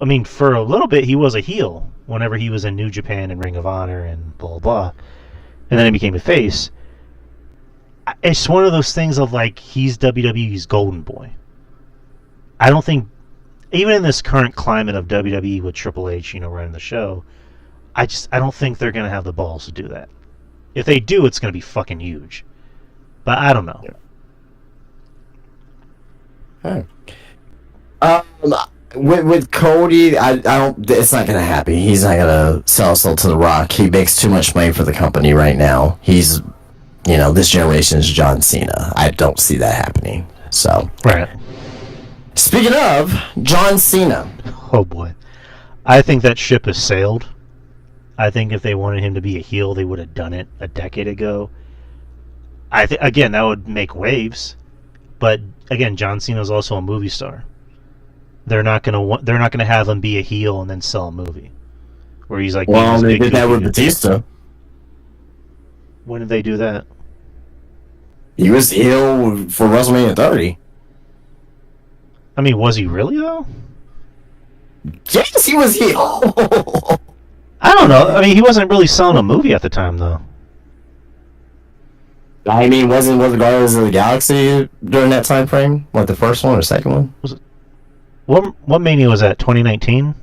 I mean, for a little bit, he was a heel whenever he was in New Japan and Ring of Honor and blah, blah, blah. And then he became a face. It's one of those things of, like, he's WWE's golden boy. I don't think, even in this current climate of WWE with Triple H, running the show, I don't think they're going to have the balls to do that. If they do, it's going to be fucking huge. But I don't know. Yeah. With Cody, I don't. It's not gonna happen. He's not gonna sell soul to The Rock. He makes too much money for the company right now. He's, this generation's John Cena. I don't see that happening. So, Right. speaking of John Cena, Oh boy, I think that ship has sailed. I think if they wanted him to be a heel, they would have done it a decade ago. I think again that would make waves, but again, John Cena is also a movie star. They're not gonna have him be a heel and then sell a movie where he's like. well, they big did that goofy with dude. Batista. When did they do that? He was heel for WrestleMania 30. I mean, was he really though? Yes, he was heel. I don't know. I mean, he wasn't really selling a movie at the time though. I mean, wasn't Guardians of the Galaxy during that time frame? Like the first one or second one? What Mania was that? 2019.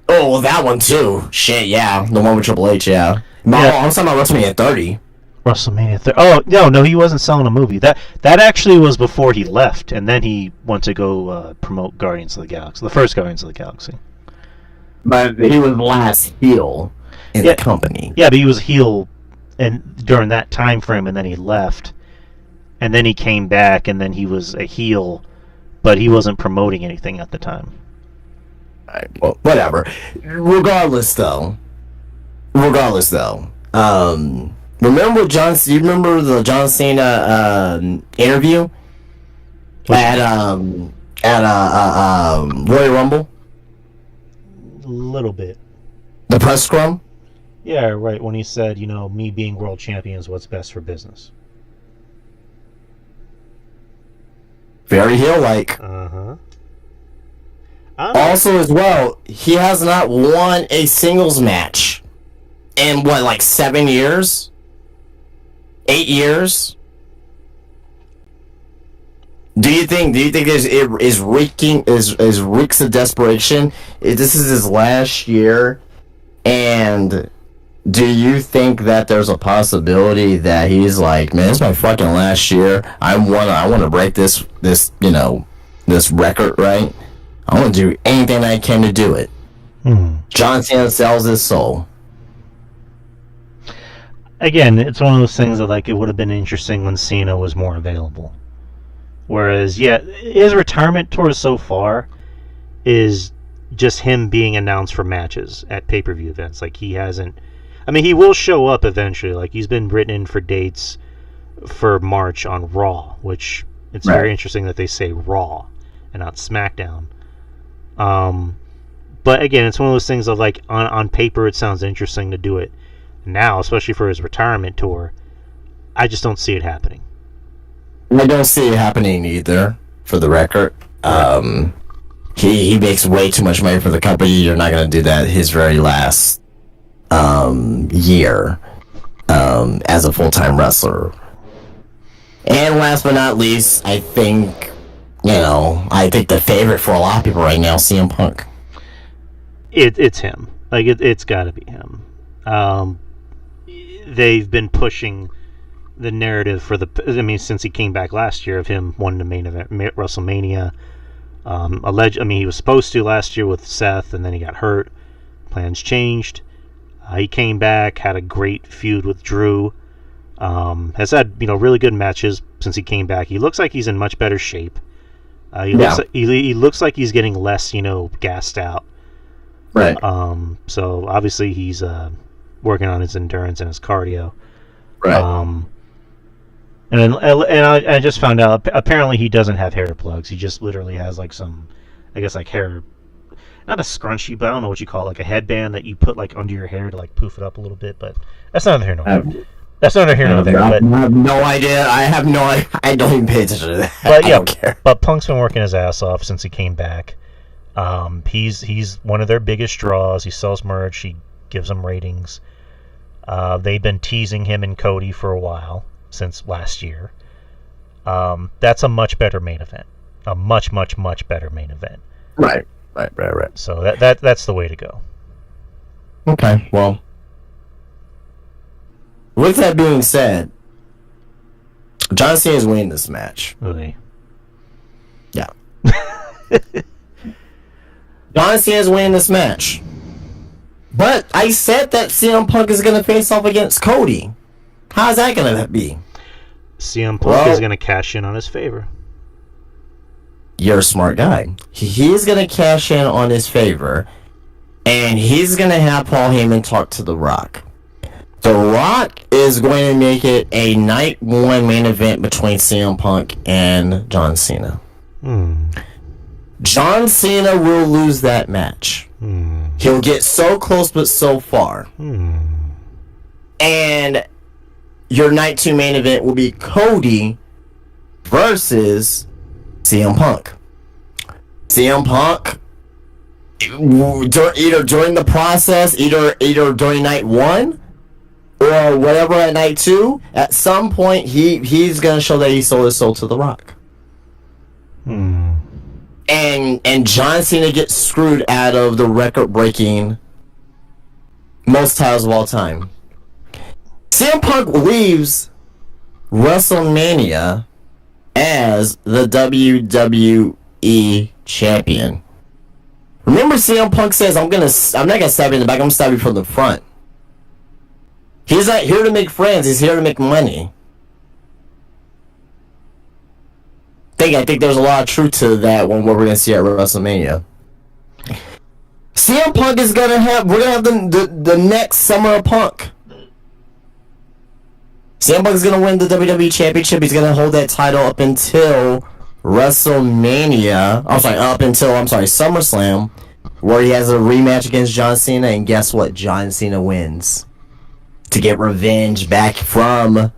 Oh, well, that one too. Shit, yeah. The one with Triple H, yeah. No, Yeah. I'm talking about WrestleMania 30. WrestleMania 30. Oh no, he wasn't selling a movie. That actually was before he left, and then he went to go promote Guardians of the Galaxy, the first Guardians of the Galaxy. But he was last heel in the company. Yeah, but he was heel, and during that time frame, and then he left, and then he came back, and then he was a heel, but he wasn't promoting anything at the time. Right, well, whatever. Regardless, though. Remember you remember the John Cena interview at Royal Rumble? A little bit. The press scrum? Yeah, right. When he said, me being world champion is what's best for business. Very heel-like. Uh-huh. Also, as well, he has not won a singles match in what, like 7 years? 8 years? Do you think this is reeks of desperation? This is his last year, and do you think that there's a possibility that he's like, man, it's my fucking last year. I want to break this record, right? I want to do anything I can to do it. John Cena sells his soul. Again, it's one of those things that it would have been interesting when Cena was more available. Whereas, his retirement tour so far is just him being announced for matches at pay-per-view events. He hasn't... I mean, he will show up eventually. He's been written in for dates for March on Raw, which it's very interesting that they say Raw and not SmackDown. But again, it's one of those things of on paper it sounds interesting to do it now, especially for his retirement tour. I just don't see it happening. I don't see it happening either, for the record. He makes way too much money for the company. You're not going to do that his very last year as a full-time wrestler. And last but not least, I think the favorite for a lot of people right now, CM Punk. It's him. It's got to be him. They've been pushing the narrative since he came back last year of him wanting the main event WrestleMania. He was supposed to last year with Seth, and then he got hurt. Plans changed. He came back, had a great feud with Drew. Has had really good matches since he came back. He looks like he's in much better shape. He looks like he's getting less gassed out. Right. So obviously he's working on his endurance and his cardio. Right. And I just found out apparently he doesn't have hair plugs. He just literally has some, I guess hair, not a scrunchie, but I don't know what you call it, a headband that you put under your hair to poof it up a little bit. But that's not here nor there. That's not here nor there. I have no idea. I don't even pay attention to that. But I don't care. But Punk's been working his ass off since he came back. He's one of their biggest draws. He sells merch. He gives them ratings. They've been teasing him and Cody for a while, since last year. That's a much better main event. A much, much, much better main event. Right. So that's the way to go. Okay, well. With that being said, John Cena is winning this match. Really? Yeah. John Cena is winning this match. But I said that CM Punk is going to face off against Cody. How's that going to be? CM Punk Well, is going to cash in on his favor. You're a smart guy. He's going to cash in on his favor, and he's going to have Paul Heyman talk to The Rock. The Rock is going to make it a night one main event between CM Punk and John Cena. John Cena will lose that match. He'll get so close but so far. And your night two main event will be Cody versus CM Punk. CM Punk, either during the process, either during night one, or whatever at night two, at some point he's gonna show that he sold his soul to The Rock. And John Cena gets screwed out of the record-breaking most titles of all time. CM Punk leaves WrestleMania as the WWE champion. Remember, CM Punk says, "I'm not gonna stab you in the back. I'm gonna stab you from the front." He's not here to make friends. He's here to make money. I think there's a lot of truth to that one. What we're gonna see at WrestleMania. CM Punk is gonna have. We're gonna have the next Summer of Punk. CM Punk is gonna win the WWE Championship. He's gonna hold that title up until WrestleMania. Up until SummerSlam, where he has a rematch against John Cena. And guess what? John Cena wins to get revenge back from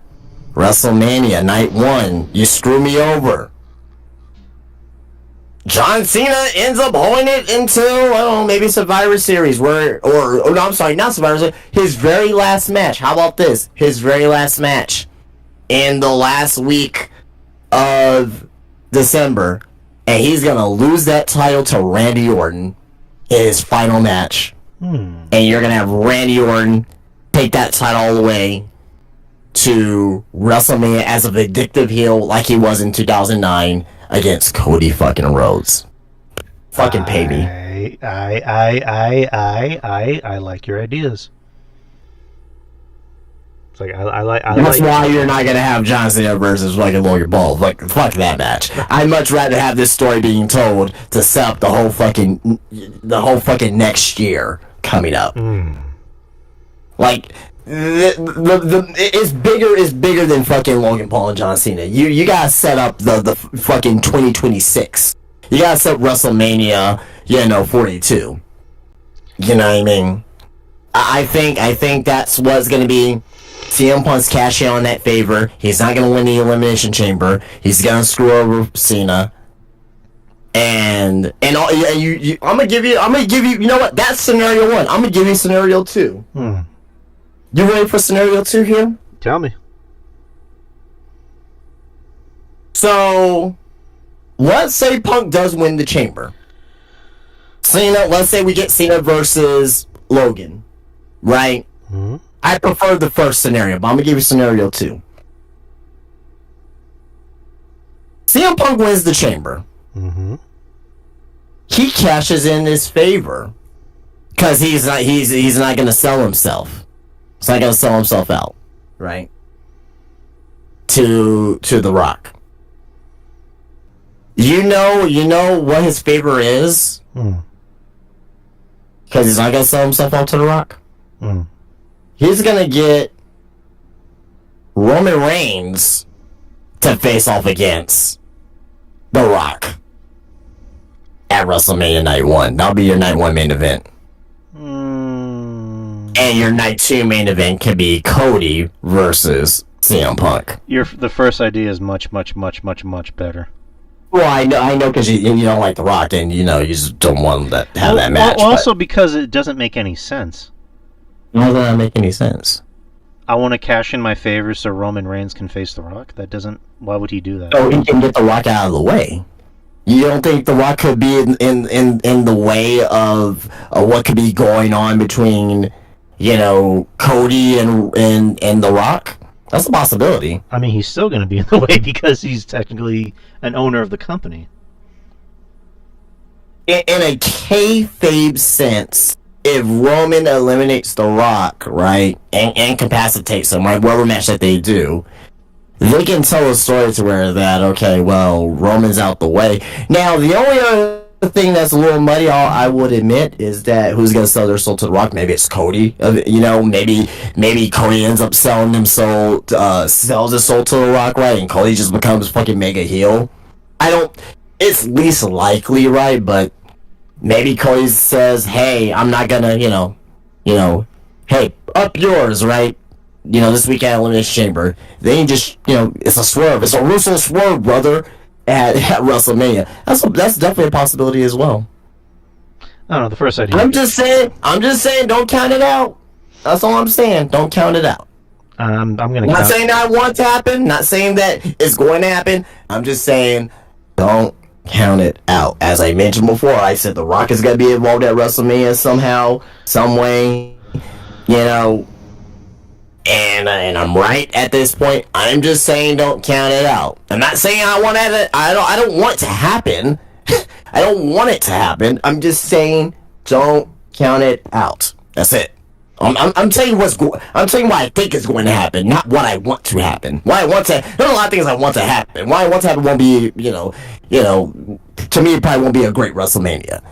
WrestleMania Night 1. You screw me over. John Cena ends up holding it until, I don't know, maybe Survivor Series, not Survivor Series, his very last match. How about this? His very last match in the last week of December, and he's gonna lose that title to Randy Orton in his final match. And you're gonna have Randy Orton take that title all the way to WrestleMania as a vindictive heel like he was in 2009 against Cody fucking Rhodes. Fucking pay me. I like your ideas. It's like That's why you're not gonna have John Cena versus fucking Logan Paul. Like, fuck that match. I'd much rather have this story being told to set up the whole fucking next year coming up. Like, it's bigger than fucking Logan Paul and John Cena. You gotta set up the fucking 2026. You gotta set up WrestleMania, 42. You know what I mean? I think that's what's gonna be CM Punk's cash in on that favor. He's not gonna win the Elimination Chamber. He's gonna screw over Cena. I'm gonna give you. You know what? That's scenario 1. I'm gonna give you scenario 2. You ready for scenario 2 here? Tell me. So, let's say Punk does win the Chamber. Cena, let's say we get Cena versus Logan, right? I prefer the first scenario, but I'm gonna give you scenario 2. CM Punk wins the Chamber. He cashes in his favor because he's not gonna sell himself. He's not gonna sell himself out, right? To The Rock. You know what his favor is? Because he's not gonna sell himself out to The Rock. He's gonna get Roman Reigns to face off against The Rock at WrestleMania Night 1. That'll be your Night 1 main event. And your Night 2 main event can be Cody versus CM Punk. The first idea is much better. Well, I know, because you don't like The Rock, and you just don't want him to have that match. Also, because it doesn't make any sense. Why does that make any sense? I want to cash in my favor so Roman Reigns can face The Rock. That doesn't. Why would he do that? So he can get The Rock out of the way. You don't think The Rock could be in the way of what could be going on between, Cody and The Rock? That's a possibility. I mean, he's still going to be in the way because he's technically an owner of the company. In a kayfabe sense, if Roman eliminates The Rock, right, and incapacitates him, right, whatever match that they do, they can tell a story to where that, okay, well, Roman's out the way. Now, the only other thing that's a little muddy, I would admit, is that who's going to sell their soul to The Rock? Maybe it's Cody. Maybe Cody ends up selling them soul, sells his soul to The Rock, right? And Cody just becomes fucking mega heel. I don't. It's least likely, right? But maybe Cody says, "Hey, I'm not gonna, hey, up yours, right? This weekend Elimination Chamber." They ain't just, it's a swerve. It's a Russo swerve, brother, at WrestleMania. That's definitely a possibility as well. I don't know. The first idea. I'm just saying, don't count it out. That's all I'm saying. Don't count it out. I'm gonna. Not saying that I want to happen. Not saying that it's going to happen. I'm just saying, don't count it out. As I mentioned before, I said The Rock is going to be involved at WrestleMania somehow, some way, and I'm right at this point. I'm just saying, don't count it out. I'm not saying I want it. I don't want it to happen. I don't want it to happen. I'm just saying, don't count it out. That's it. I'm telling you I'm telling you what I think is going to happen, not what I want to happen. There's a lot of things I want to happen. What I want to happen won't be, to me it probably won't be a great WrestleMania.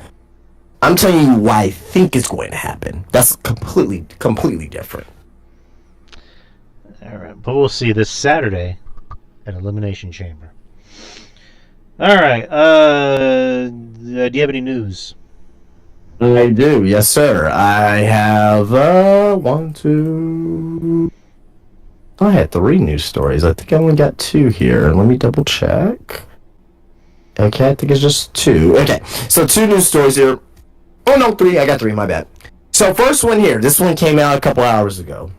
I'm telling you what I think is going to happen. That's completely different. All right, but we'll see this Saturday at Elimination Chamber. All right. Do you have any news? I do, yes, sir. I have one, two. I had 3 news stories. I think I only got 2 here. Let me double check. Okay, I think it's just 2. Okay, so 2 news stories here. Oh no, 3. I got 3. My bad. So first one here. This one came out a couple hours ago.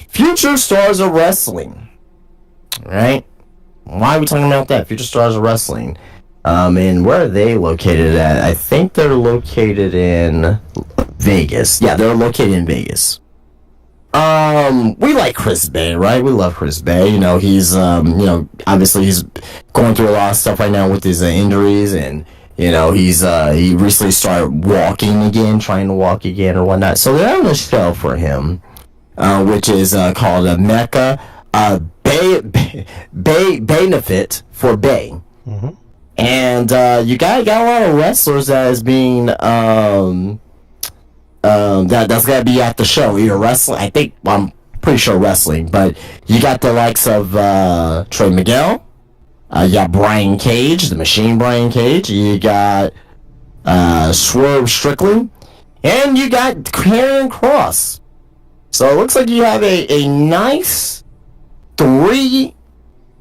Future stars of wrestling. Right? Why are we talking about that? Future stars of wrestling. And where are they located at? I think they're located in Vegas. Yeah, they're located in Vegas. We like Chris Bay, right? We love Chris Bay. He's, obviously he's going through a lot of stuff right now with his injuries, and he recently started walking again, trying to walk again or whatnot. So they're having a show for him, which is called a Mecca Benefit for Bay. Mm-hmm. And you got a lot of wrestlers that is being that's gonna be at the show. Either wrestling, I'm pretty sure wrestling, but you got the likes of Trey Miguel, you got Brian Cage, the Machine Brian Cage, you got Swerve Strickland, and you got Karrion Kross. So it looks like you have a nice 3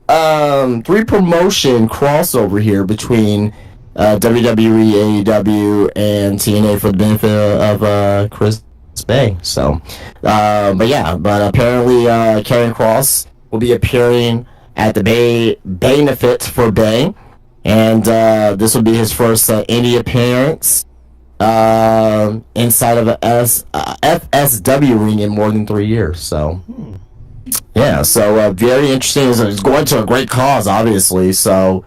promotion crossover here between WWE, AEW, and TNA for the benefit of Chris Bay. So, but apparently Karrion Kross will be appearing at the Benefit for Bay, and this will be his first indie appearance inside of a FSW ring in more than 3 years. So. Yeah, so very interesting. It's going to a great cause, obviously. So,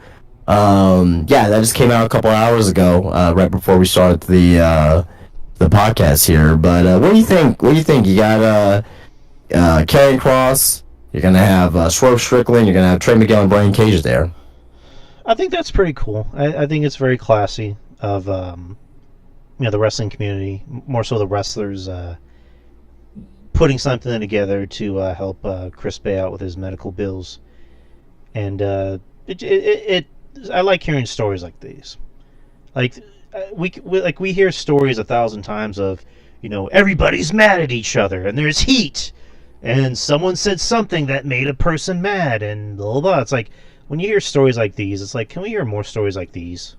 that just came out a couple hours ago, right before we started the podcast here. But what do you think? You got Karrion Kross. You're gonna have Swerve Strickland. You're gonna have Trey Miguel and Brian Cage there. I think that's pretty cool. I think it's very classy of the wrestling community, more so the wrestlers. Putting something together to help Chris Bay out with his medical bills, and I like hearing stories like these. Like we hear stories 1,000 times of, everybody's mad at each other and there's heat, and someone said something that made a person mad and blah blah blah. It's like when you hear stories like these, it's like, can we hear more stories like these?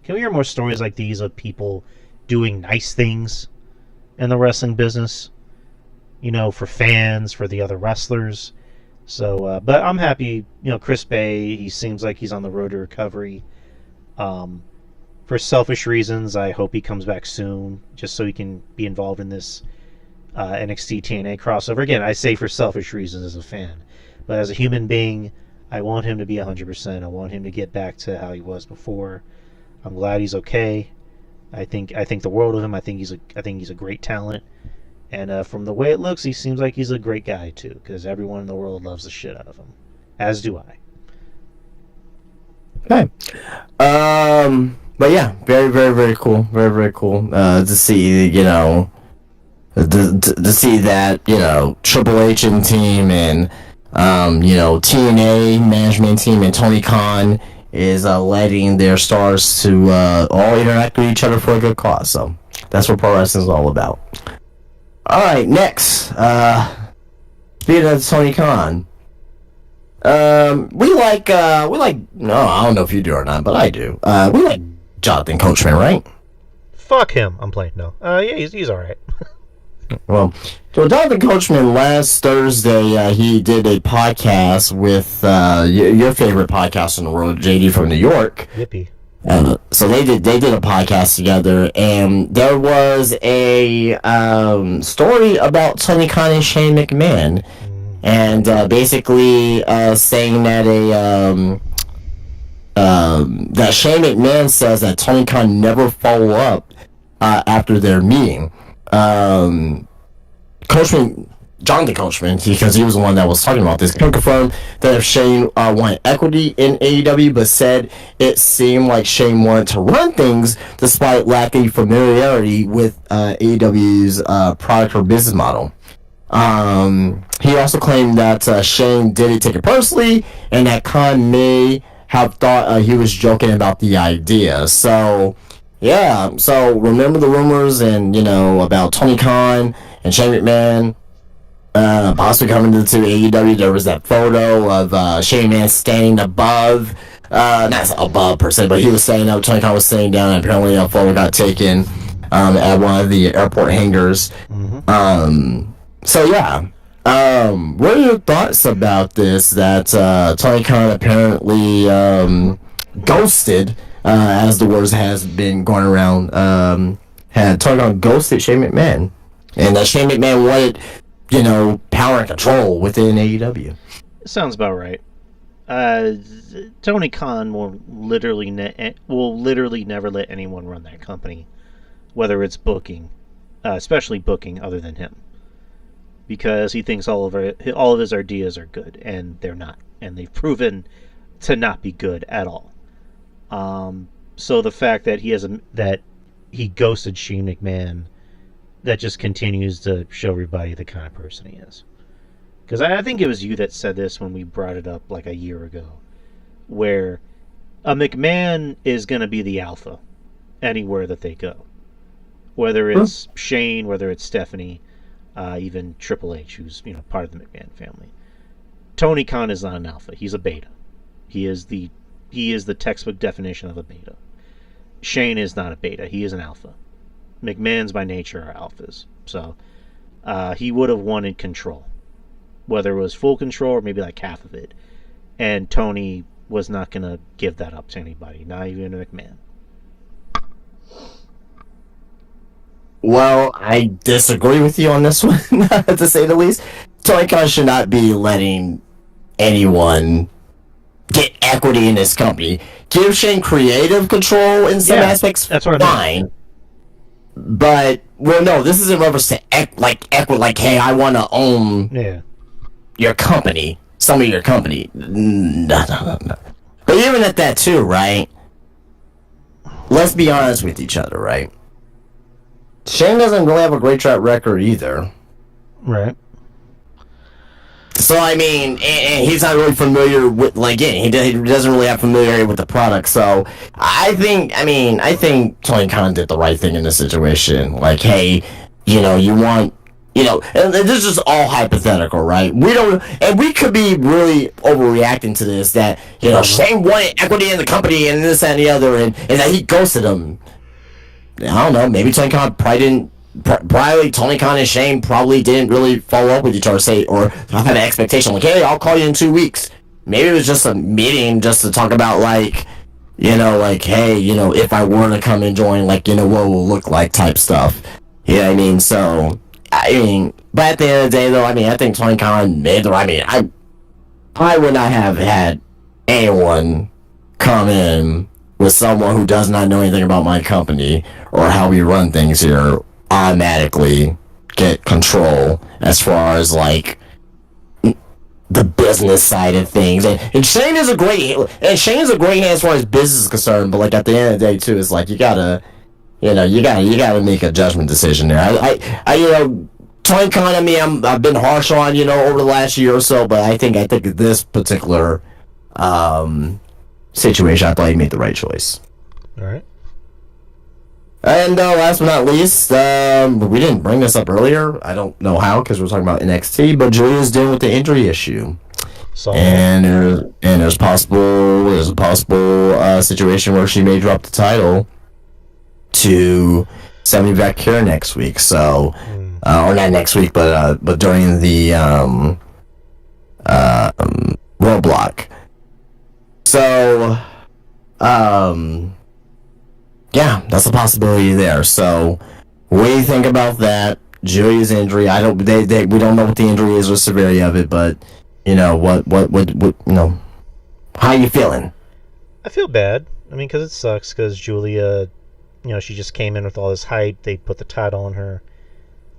Can we hear more stories like these of people doing nice things in the wrestling business? For fans, for the other wrestlers. So, but I'm happy, Chris Bay, he seems like he's on the road to recovery. For selfish reasons, I hope he comes back soon, just so he can be involved in this NXT TNA crossover. Again, I say for selfish reasons as a fan. But as a human being, I want him to be 100%. I want him to get back to how he was before. I'm glad he's okay. I think the world of him. I think he's a great talent. And from the way it looks, he seems like he's a great guy too, because everyone in the world loves the shit out of him, as do I. Okay. But yeah, very, very, very cool. Very, very cool. To see, to see that, Triple H and team and, TNA management team and Tony Khan is letting their stars to all interact with each other for a good cause. So that's what pro wrestling is all about. All right, next, speaking of Tony Khan, we like, no, I don't know if you do or not, but I do. We like Jonathan Coachman, right? Fuck him. I'm playing. No. Yeah, he's all right. Well, so Jonathan Coachman last Thursday, he did a podcast with your favorite podcast in the world, JD from New York. Yippee. So they did a podcast together, and there was a story about Tony Khan and Shane McMahon, and basically saying that that Shane McMahon says that Tony Khan never followed up after their meeting. Jonathan Coachman, because he was the one that was talking about this, confirmed that if Shane wanted equity in AEW, but said it seemed like Shane wanted to run things despite lacking familiarity with AEW's product or business model. He also claimed that Shane didn't take it personally, and that Khan may have thought he was joking about the idea. So, yeah, so remember the rumors and, about Tony Khan and Shane McMahon possibly coming to AEW. There was that photo of Shane McMahon standing above, not above per se, but he was standing up, Tony Khan was sitting down, and apparently a photo got taken at one of the airport hangars. Mm-hmm. So yeah, what are your thoughts about this, that Tony Khan apparently ghosted, as the words has been going around, had Tony Khan ghosted Shane McMahon, and that Shane McMahon wanted, power and control within AEW? Sounds about right. Tony Khan will literally never let anyone run that company, whether it's booking, especially booking, other than him, because he thinks all of his ideas are good, and they're not, and they've proven to not be good at all. So the fact that he ghosted Shane McMahon, that just continues to show everybody the kind of person he is. Because I think it was you that said this when we brought it up like a year ago, where a McMahon is going to be the alpha anywhere that they go. Whether it's Shane, whether it's Stephanie, even Triple H, who's part of the McMahon family. Tony Khan is not an alpha. He's a beta. He is the textbook definition of a beta. Shane is not a beta. He is an alpha. McMahon's by nature are alphas. So he would have wanted control, whether it was full control or maybe like half of it. And Tony was not going to give that up to anybody, not even McMahon. Well, I disagree with you on this one, to say the least. Tony Khan should not be letting anyone get equity in this company. Give Shane creative control in some aspects, that's what fine. I mean. But, well, no, this is in reference to equity, like, hey, I want to own your company, some of your company. No. But even at that, too, right? Let's be honest with each other, right? Shane doesn't really have a great track record either. Right. So, I mean, and he's not really familiar with, he doesn't really have familiarity with the product. So, I think Tony Khan did the right thing in this situation. Like, hey, you want, and this is all hypothetical, right? We could be really overreacting to this, that, Shane wanted equity in the company and this, that, and the other, and that he ghosted him. I don't know, maybe Tony Khan probably Tony Khan and Shane probably didn't really follow up with each other, or have an expectation, like, hey, I'll call you in 2 weeks. Maybe it was just a meeting just to talk about, hey, if I were to come and join, what will look like type stuff. You know what I mean? So, but at the end of the day, though, I think Tony Khan made the right, I would not have had anyone come in with someone who does not know anything about my company or how we run things here automatically get control as far as like the business side of things. And Shane's a great hand as far as business is concerned. But like at the end of the day, too, it's like you gotta make a judgment decision there. Tony Khan, I mean, I've been harsh on over the last year or so, but I think this particular situation, I thought he made the right choice. All right. And last but not least, we didn't bring this up earlier. I don't know how because we're talking about NXT, but Julia's dealing with the injury issue. And there's a possible situation where she may drop the title to Sammy back here next week. So, or not next week, but during the roadblock. So, yeah, that's a possibility there. So, what do you think about that? Julia's injury. We don't know what the injury is or severity of it, but what how are you feeling? I feel bad. I mean, because it sucks. Because Julia, she just came in with all this hype. They put the title on her,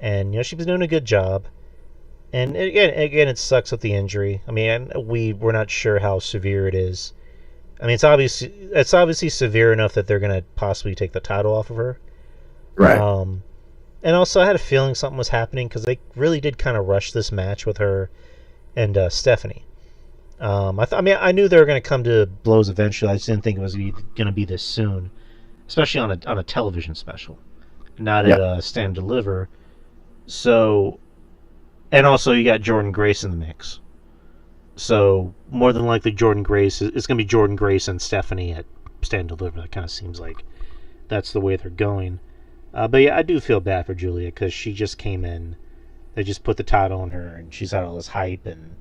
and she was doing a good job. And again, it sucks with the injury. I mean, we're not sure how severe it is. I mean, it's obviously severe enough that they're gonna possibly take the title off of her. Right. And also, I had a feeling something was happening because they really did kind of rush this match with her and Stephanie. I knew they were gonna come to blows eventually. I just didn't think it was gonna be this soon, especially on a television special, not at Stand and Deliver. So, and also you got Jordynne Grace in the mix. So, more than likely, it's going to be Jordynne Grace and Stephanie at Stand and Deliver. That kind of seems like that's the way they're going. But yeah, I do feel bad for Julia because she just came in. They just put the title on her, and she's had all this hype, and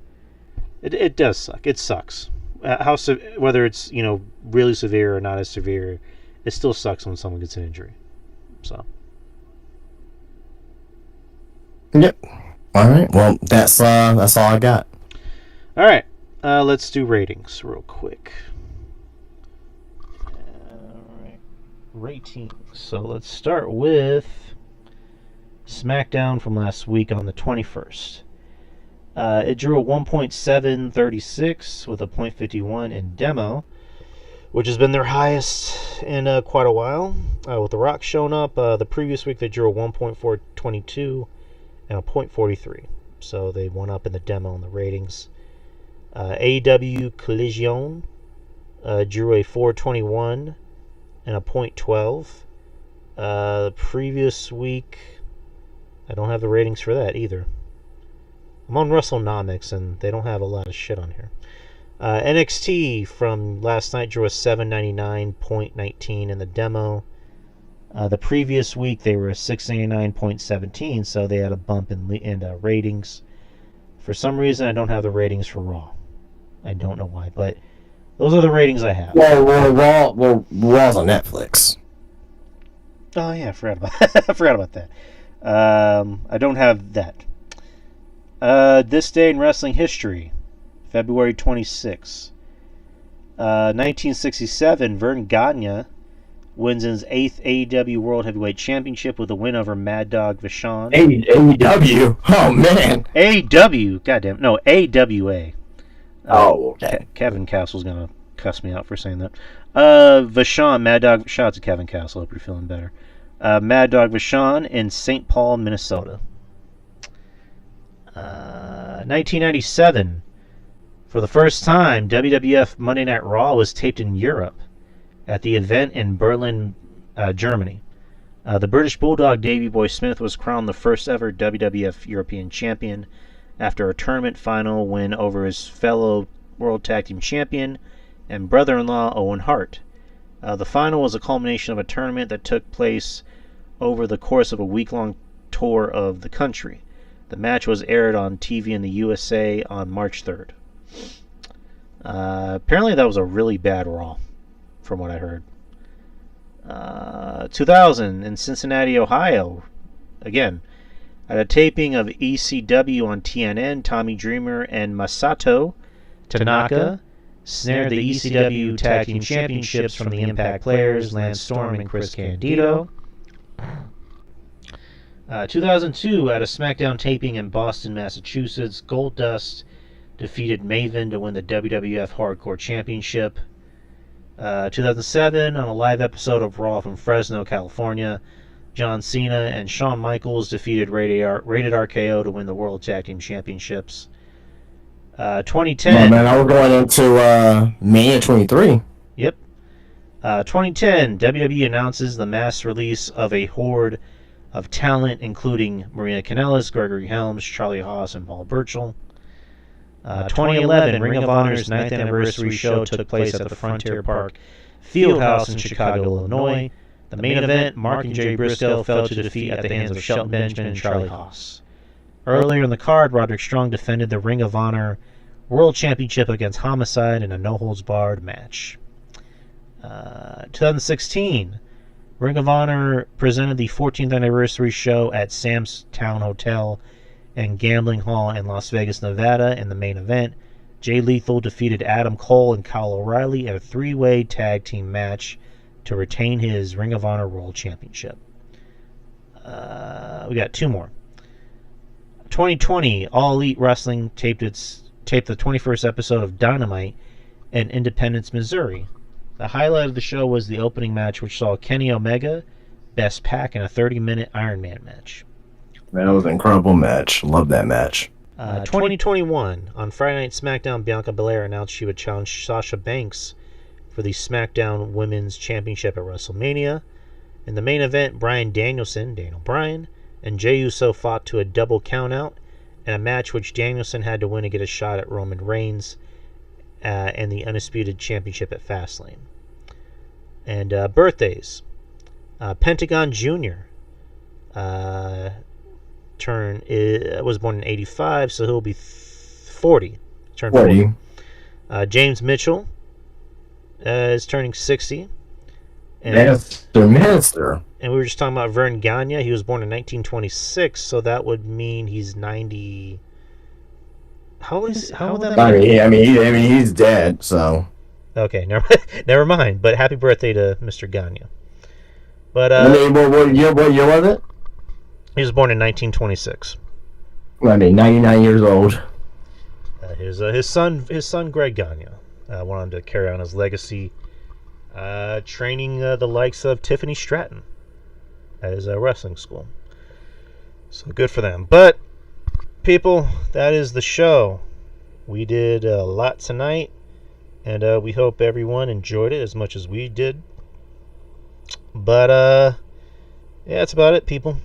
it does suck. It sucks. Whether it's really severe or not as severe, it still sucks when someone gets an injury. So. Yep. All right. Well, that's all I got. All right, let's do ratings real quick. All right, ratings. So let's start with SmackDown from last week on the 21st. It drew a 1.736 with a .51 in demo, which has been their highest in quite a while. With The Rock showing up, the previous week they drew a 1.422 and a .43. So they went up in the demo and the ratings. AEW Collision drew a 421 and a .12. The previous week, I don't have the ratings for that either. I'm on WrestleNomics and they don't have a lot of shit on here. NXT from last night drew a 799.19 in the demo. The previous week they were a 699.17, so they had a bump in ratings. For some reason, I don't have the ratings for Raw. I don't know why, but those are the ratings I have. Well, Raw's on Netflix. Oh yeah, I forgot about that. I don't have that. This day in wrestling history, February 26. 1967, Vern Gagne wins his 8th AEW World Heavyweight Championship with a win over Mad Dog Vachon. AEW? Oh, man. AEW? Goddamn. No, AWA. Okay. Kevin Castle's going to cuss me out for saying that. Vachon, Mad Dog. Shout out to Kevin Castle. Hope you're feeling better. Mad Dog Vachon in St. Paul, Minnesota. 1997. For the first time, WWF Monday Night Raw was taped in Europe at the event in Berlin, Germany. The British Bulldog Davey Boy Smith was crowned the first ever WWF European Champion after a tournament final win over his fellow World Tag Team Champion and brother-in-law Owen Hart. The final was a culmination of a tournament that took place over the course of a week-long tour of the country. The match was aired on TV in the USA on March 3rd. Apparently that was a really bad Raw, from what I heard. 2000 in Cincinnati, Ohio. Again, at a taping of ECW on TNN, Tommy Dreamer and Masato Tanaka snared the ECW Tag Team Championships from the Impact Players, Lance Storm and Chris Candido. 2002, at a SmackDown taping in Boston, Massachusetts, Goldust defeated Maven to win the WWF Hardcore Championship. 2007, on a live episode of Raw from Fresno, California, John Cena and Shawn Michaels defeated Rated RKO to win the World Tag Team Championships. 2010. Oh, man, I was going into Mania 23. Yep. 2010, WWE announces the mass release of a horde of talent, including Marina Kanellis, Gregory Helms, Charlie Haas, and Paul Burchill. 2011, Ring of Honor's 9th anniversary show took place at the Frontier Park Fieldhouse in Chicago, Illinois. The main event, Mark and Jay Briscoe fell to defeat at the hands of Shelton Benjamin and Charlie Haas. Earlier in the card, Roderick Strong defended the Ring of Honor World Championship against Homicide in a no-holds-barred match. 2016, Ring of Honor presented the 14th anniversary show at Sam's Town Hotel and Gambling Hall in Las Vegas, Nevada. In the main event, Jay Lethal defeated Adam Cole and Kyle O'Reilly in a three-way tag team match to retain his Ring of Honor World Championship. We got two more. 2020, All Elite Wrestling taped the 21st episode of Dynamite in Independence, Missouri. The highlight of the show was the opening match, which saw Kenny Omega, Best Pac, in a 30-minute Iron Man match. Man, that was an incredible match. Love that match. 2021, on Friday Night SmackDown, Bianca Belair announced she would challenge Sasha Banks for the SmackDown Women's Championship at WrestleMania. In the main event, Bryan Danielson, Daniel Bryan, and Jey Uso fought to a double countout in a match which Danielson had to win to get a shot at Roman Reigns and the Undisputed Championship at Fastlane. And birthdays. Pentagon Jr. was born in 85, so he'll be 40. Turned 40. James Mitchell is turning 60. And, Minister. And we were just talking about Vern Gagne. He was born in 1926, so that would mean he's 90. How would that be? I mean, he's dead, so. Okay, never mind. But happy birthday to Mr. Gagne. But what year was it? He was born in 1926. I mean, 99 years old. His son Greg Gagne went on to carry on his legacy, training the likes of Tiffany Stratton at his wrestling school. So good for them. But people, that is the show. We did a lot tonight, and we hope everyone enjoyed it as much as we did. But yeah, that's about it, people.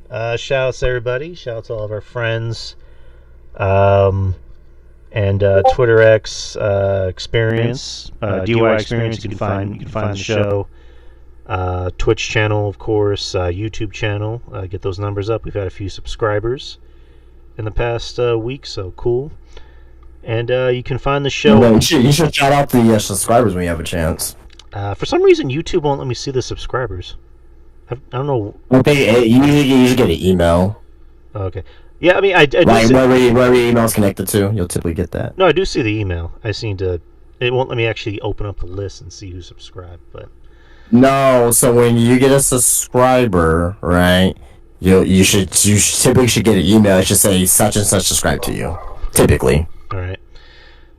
Shout outs to everybody. Shout out to all of our friends. And Twitter X Experience, DY Experience. You can find the show. Twitch channel, of course. YouTube channel. Get those numbers up. We've had a few subscribers in the past week, so cool. And you can find the show. Well, you should shout out the subscribers when you have a chance. For some reason, YouTube won't let me see the subscribers. I don't know. Okay, you should get an email. Okay. Yeah, I mean, I do like, wherever your email is connected to, you'll typically get that. No, I do see the email. I seem to. It won't let me actually open up the list and see who subscribed, but. No, so when you get a subscriber, right? You typically should get an email. It should say such and such subscribe to you. Typically. All right.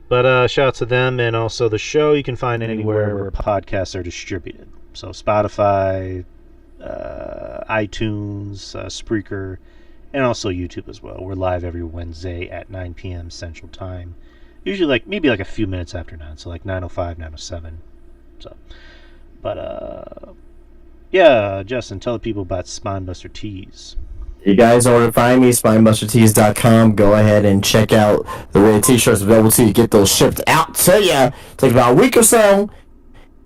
But shout out to them, and also the show you can find anywhere where podcasts are distributed. So Spotify, iTunes, Spreaker, and also YouTube as well. We're live every Wednesday at 9 p.m. Central Time. Usually maybe a few minutes after 9, so like 9:05, 9:07. So, but yeah, Justin, tell the people about Spinebuster Tees. You guys know where to find me, SpinebusterTees.com. Go ahead and check out the way the t-shirts available to you. Get those shipped out to you. Take about a week or so.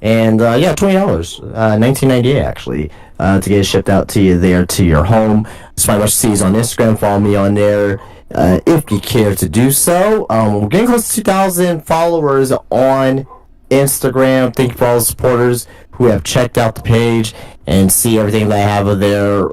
And yeah, $20, $19.98 actually, to get it shipped out to you there to your home. Spinebuster Tees on Instagram. Follow me on there if you care to do so. We're getting close to 2,000 followers on Instagram. Thank you for all the supporters who have checked out the page and see everything that I have there.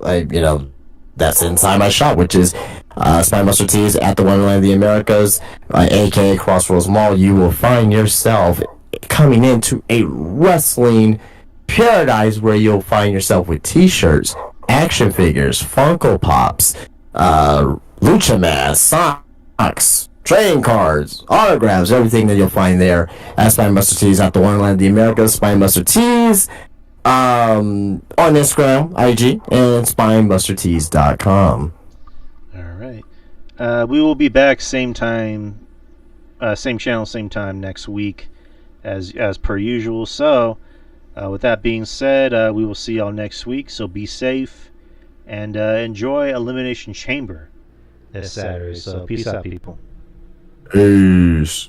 That's inside my shop, which is Spinebuster Tees at the Wonderland of the Americas, aka Crossroads Mall. You will find yourself coming into a wrestling paradise where you'll find yourself with t-shirts action figures, Funko Pops, lucha masks, socks, trading cards, autographs, everything that you'll find there at Spine Buster Tees at the Wonderland of the Americas. Spine Buster Tees on Instagram, IG, and spinebustertees.com. All right. We will be back same time, same channel, same time next week, as per usual. So, with that being said, we will see y'all next week. So be safe and enjoy Elimination Chamber this Saturday. So peace out, people. Peace.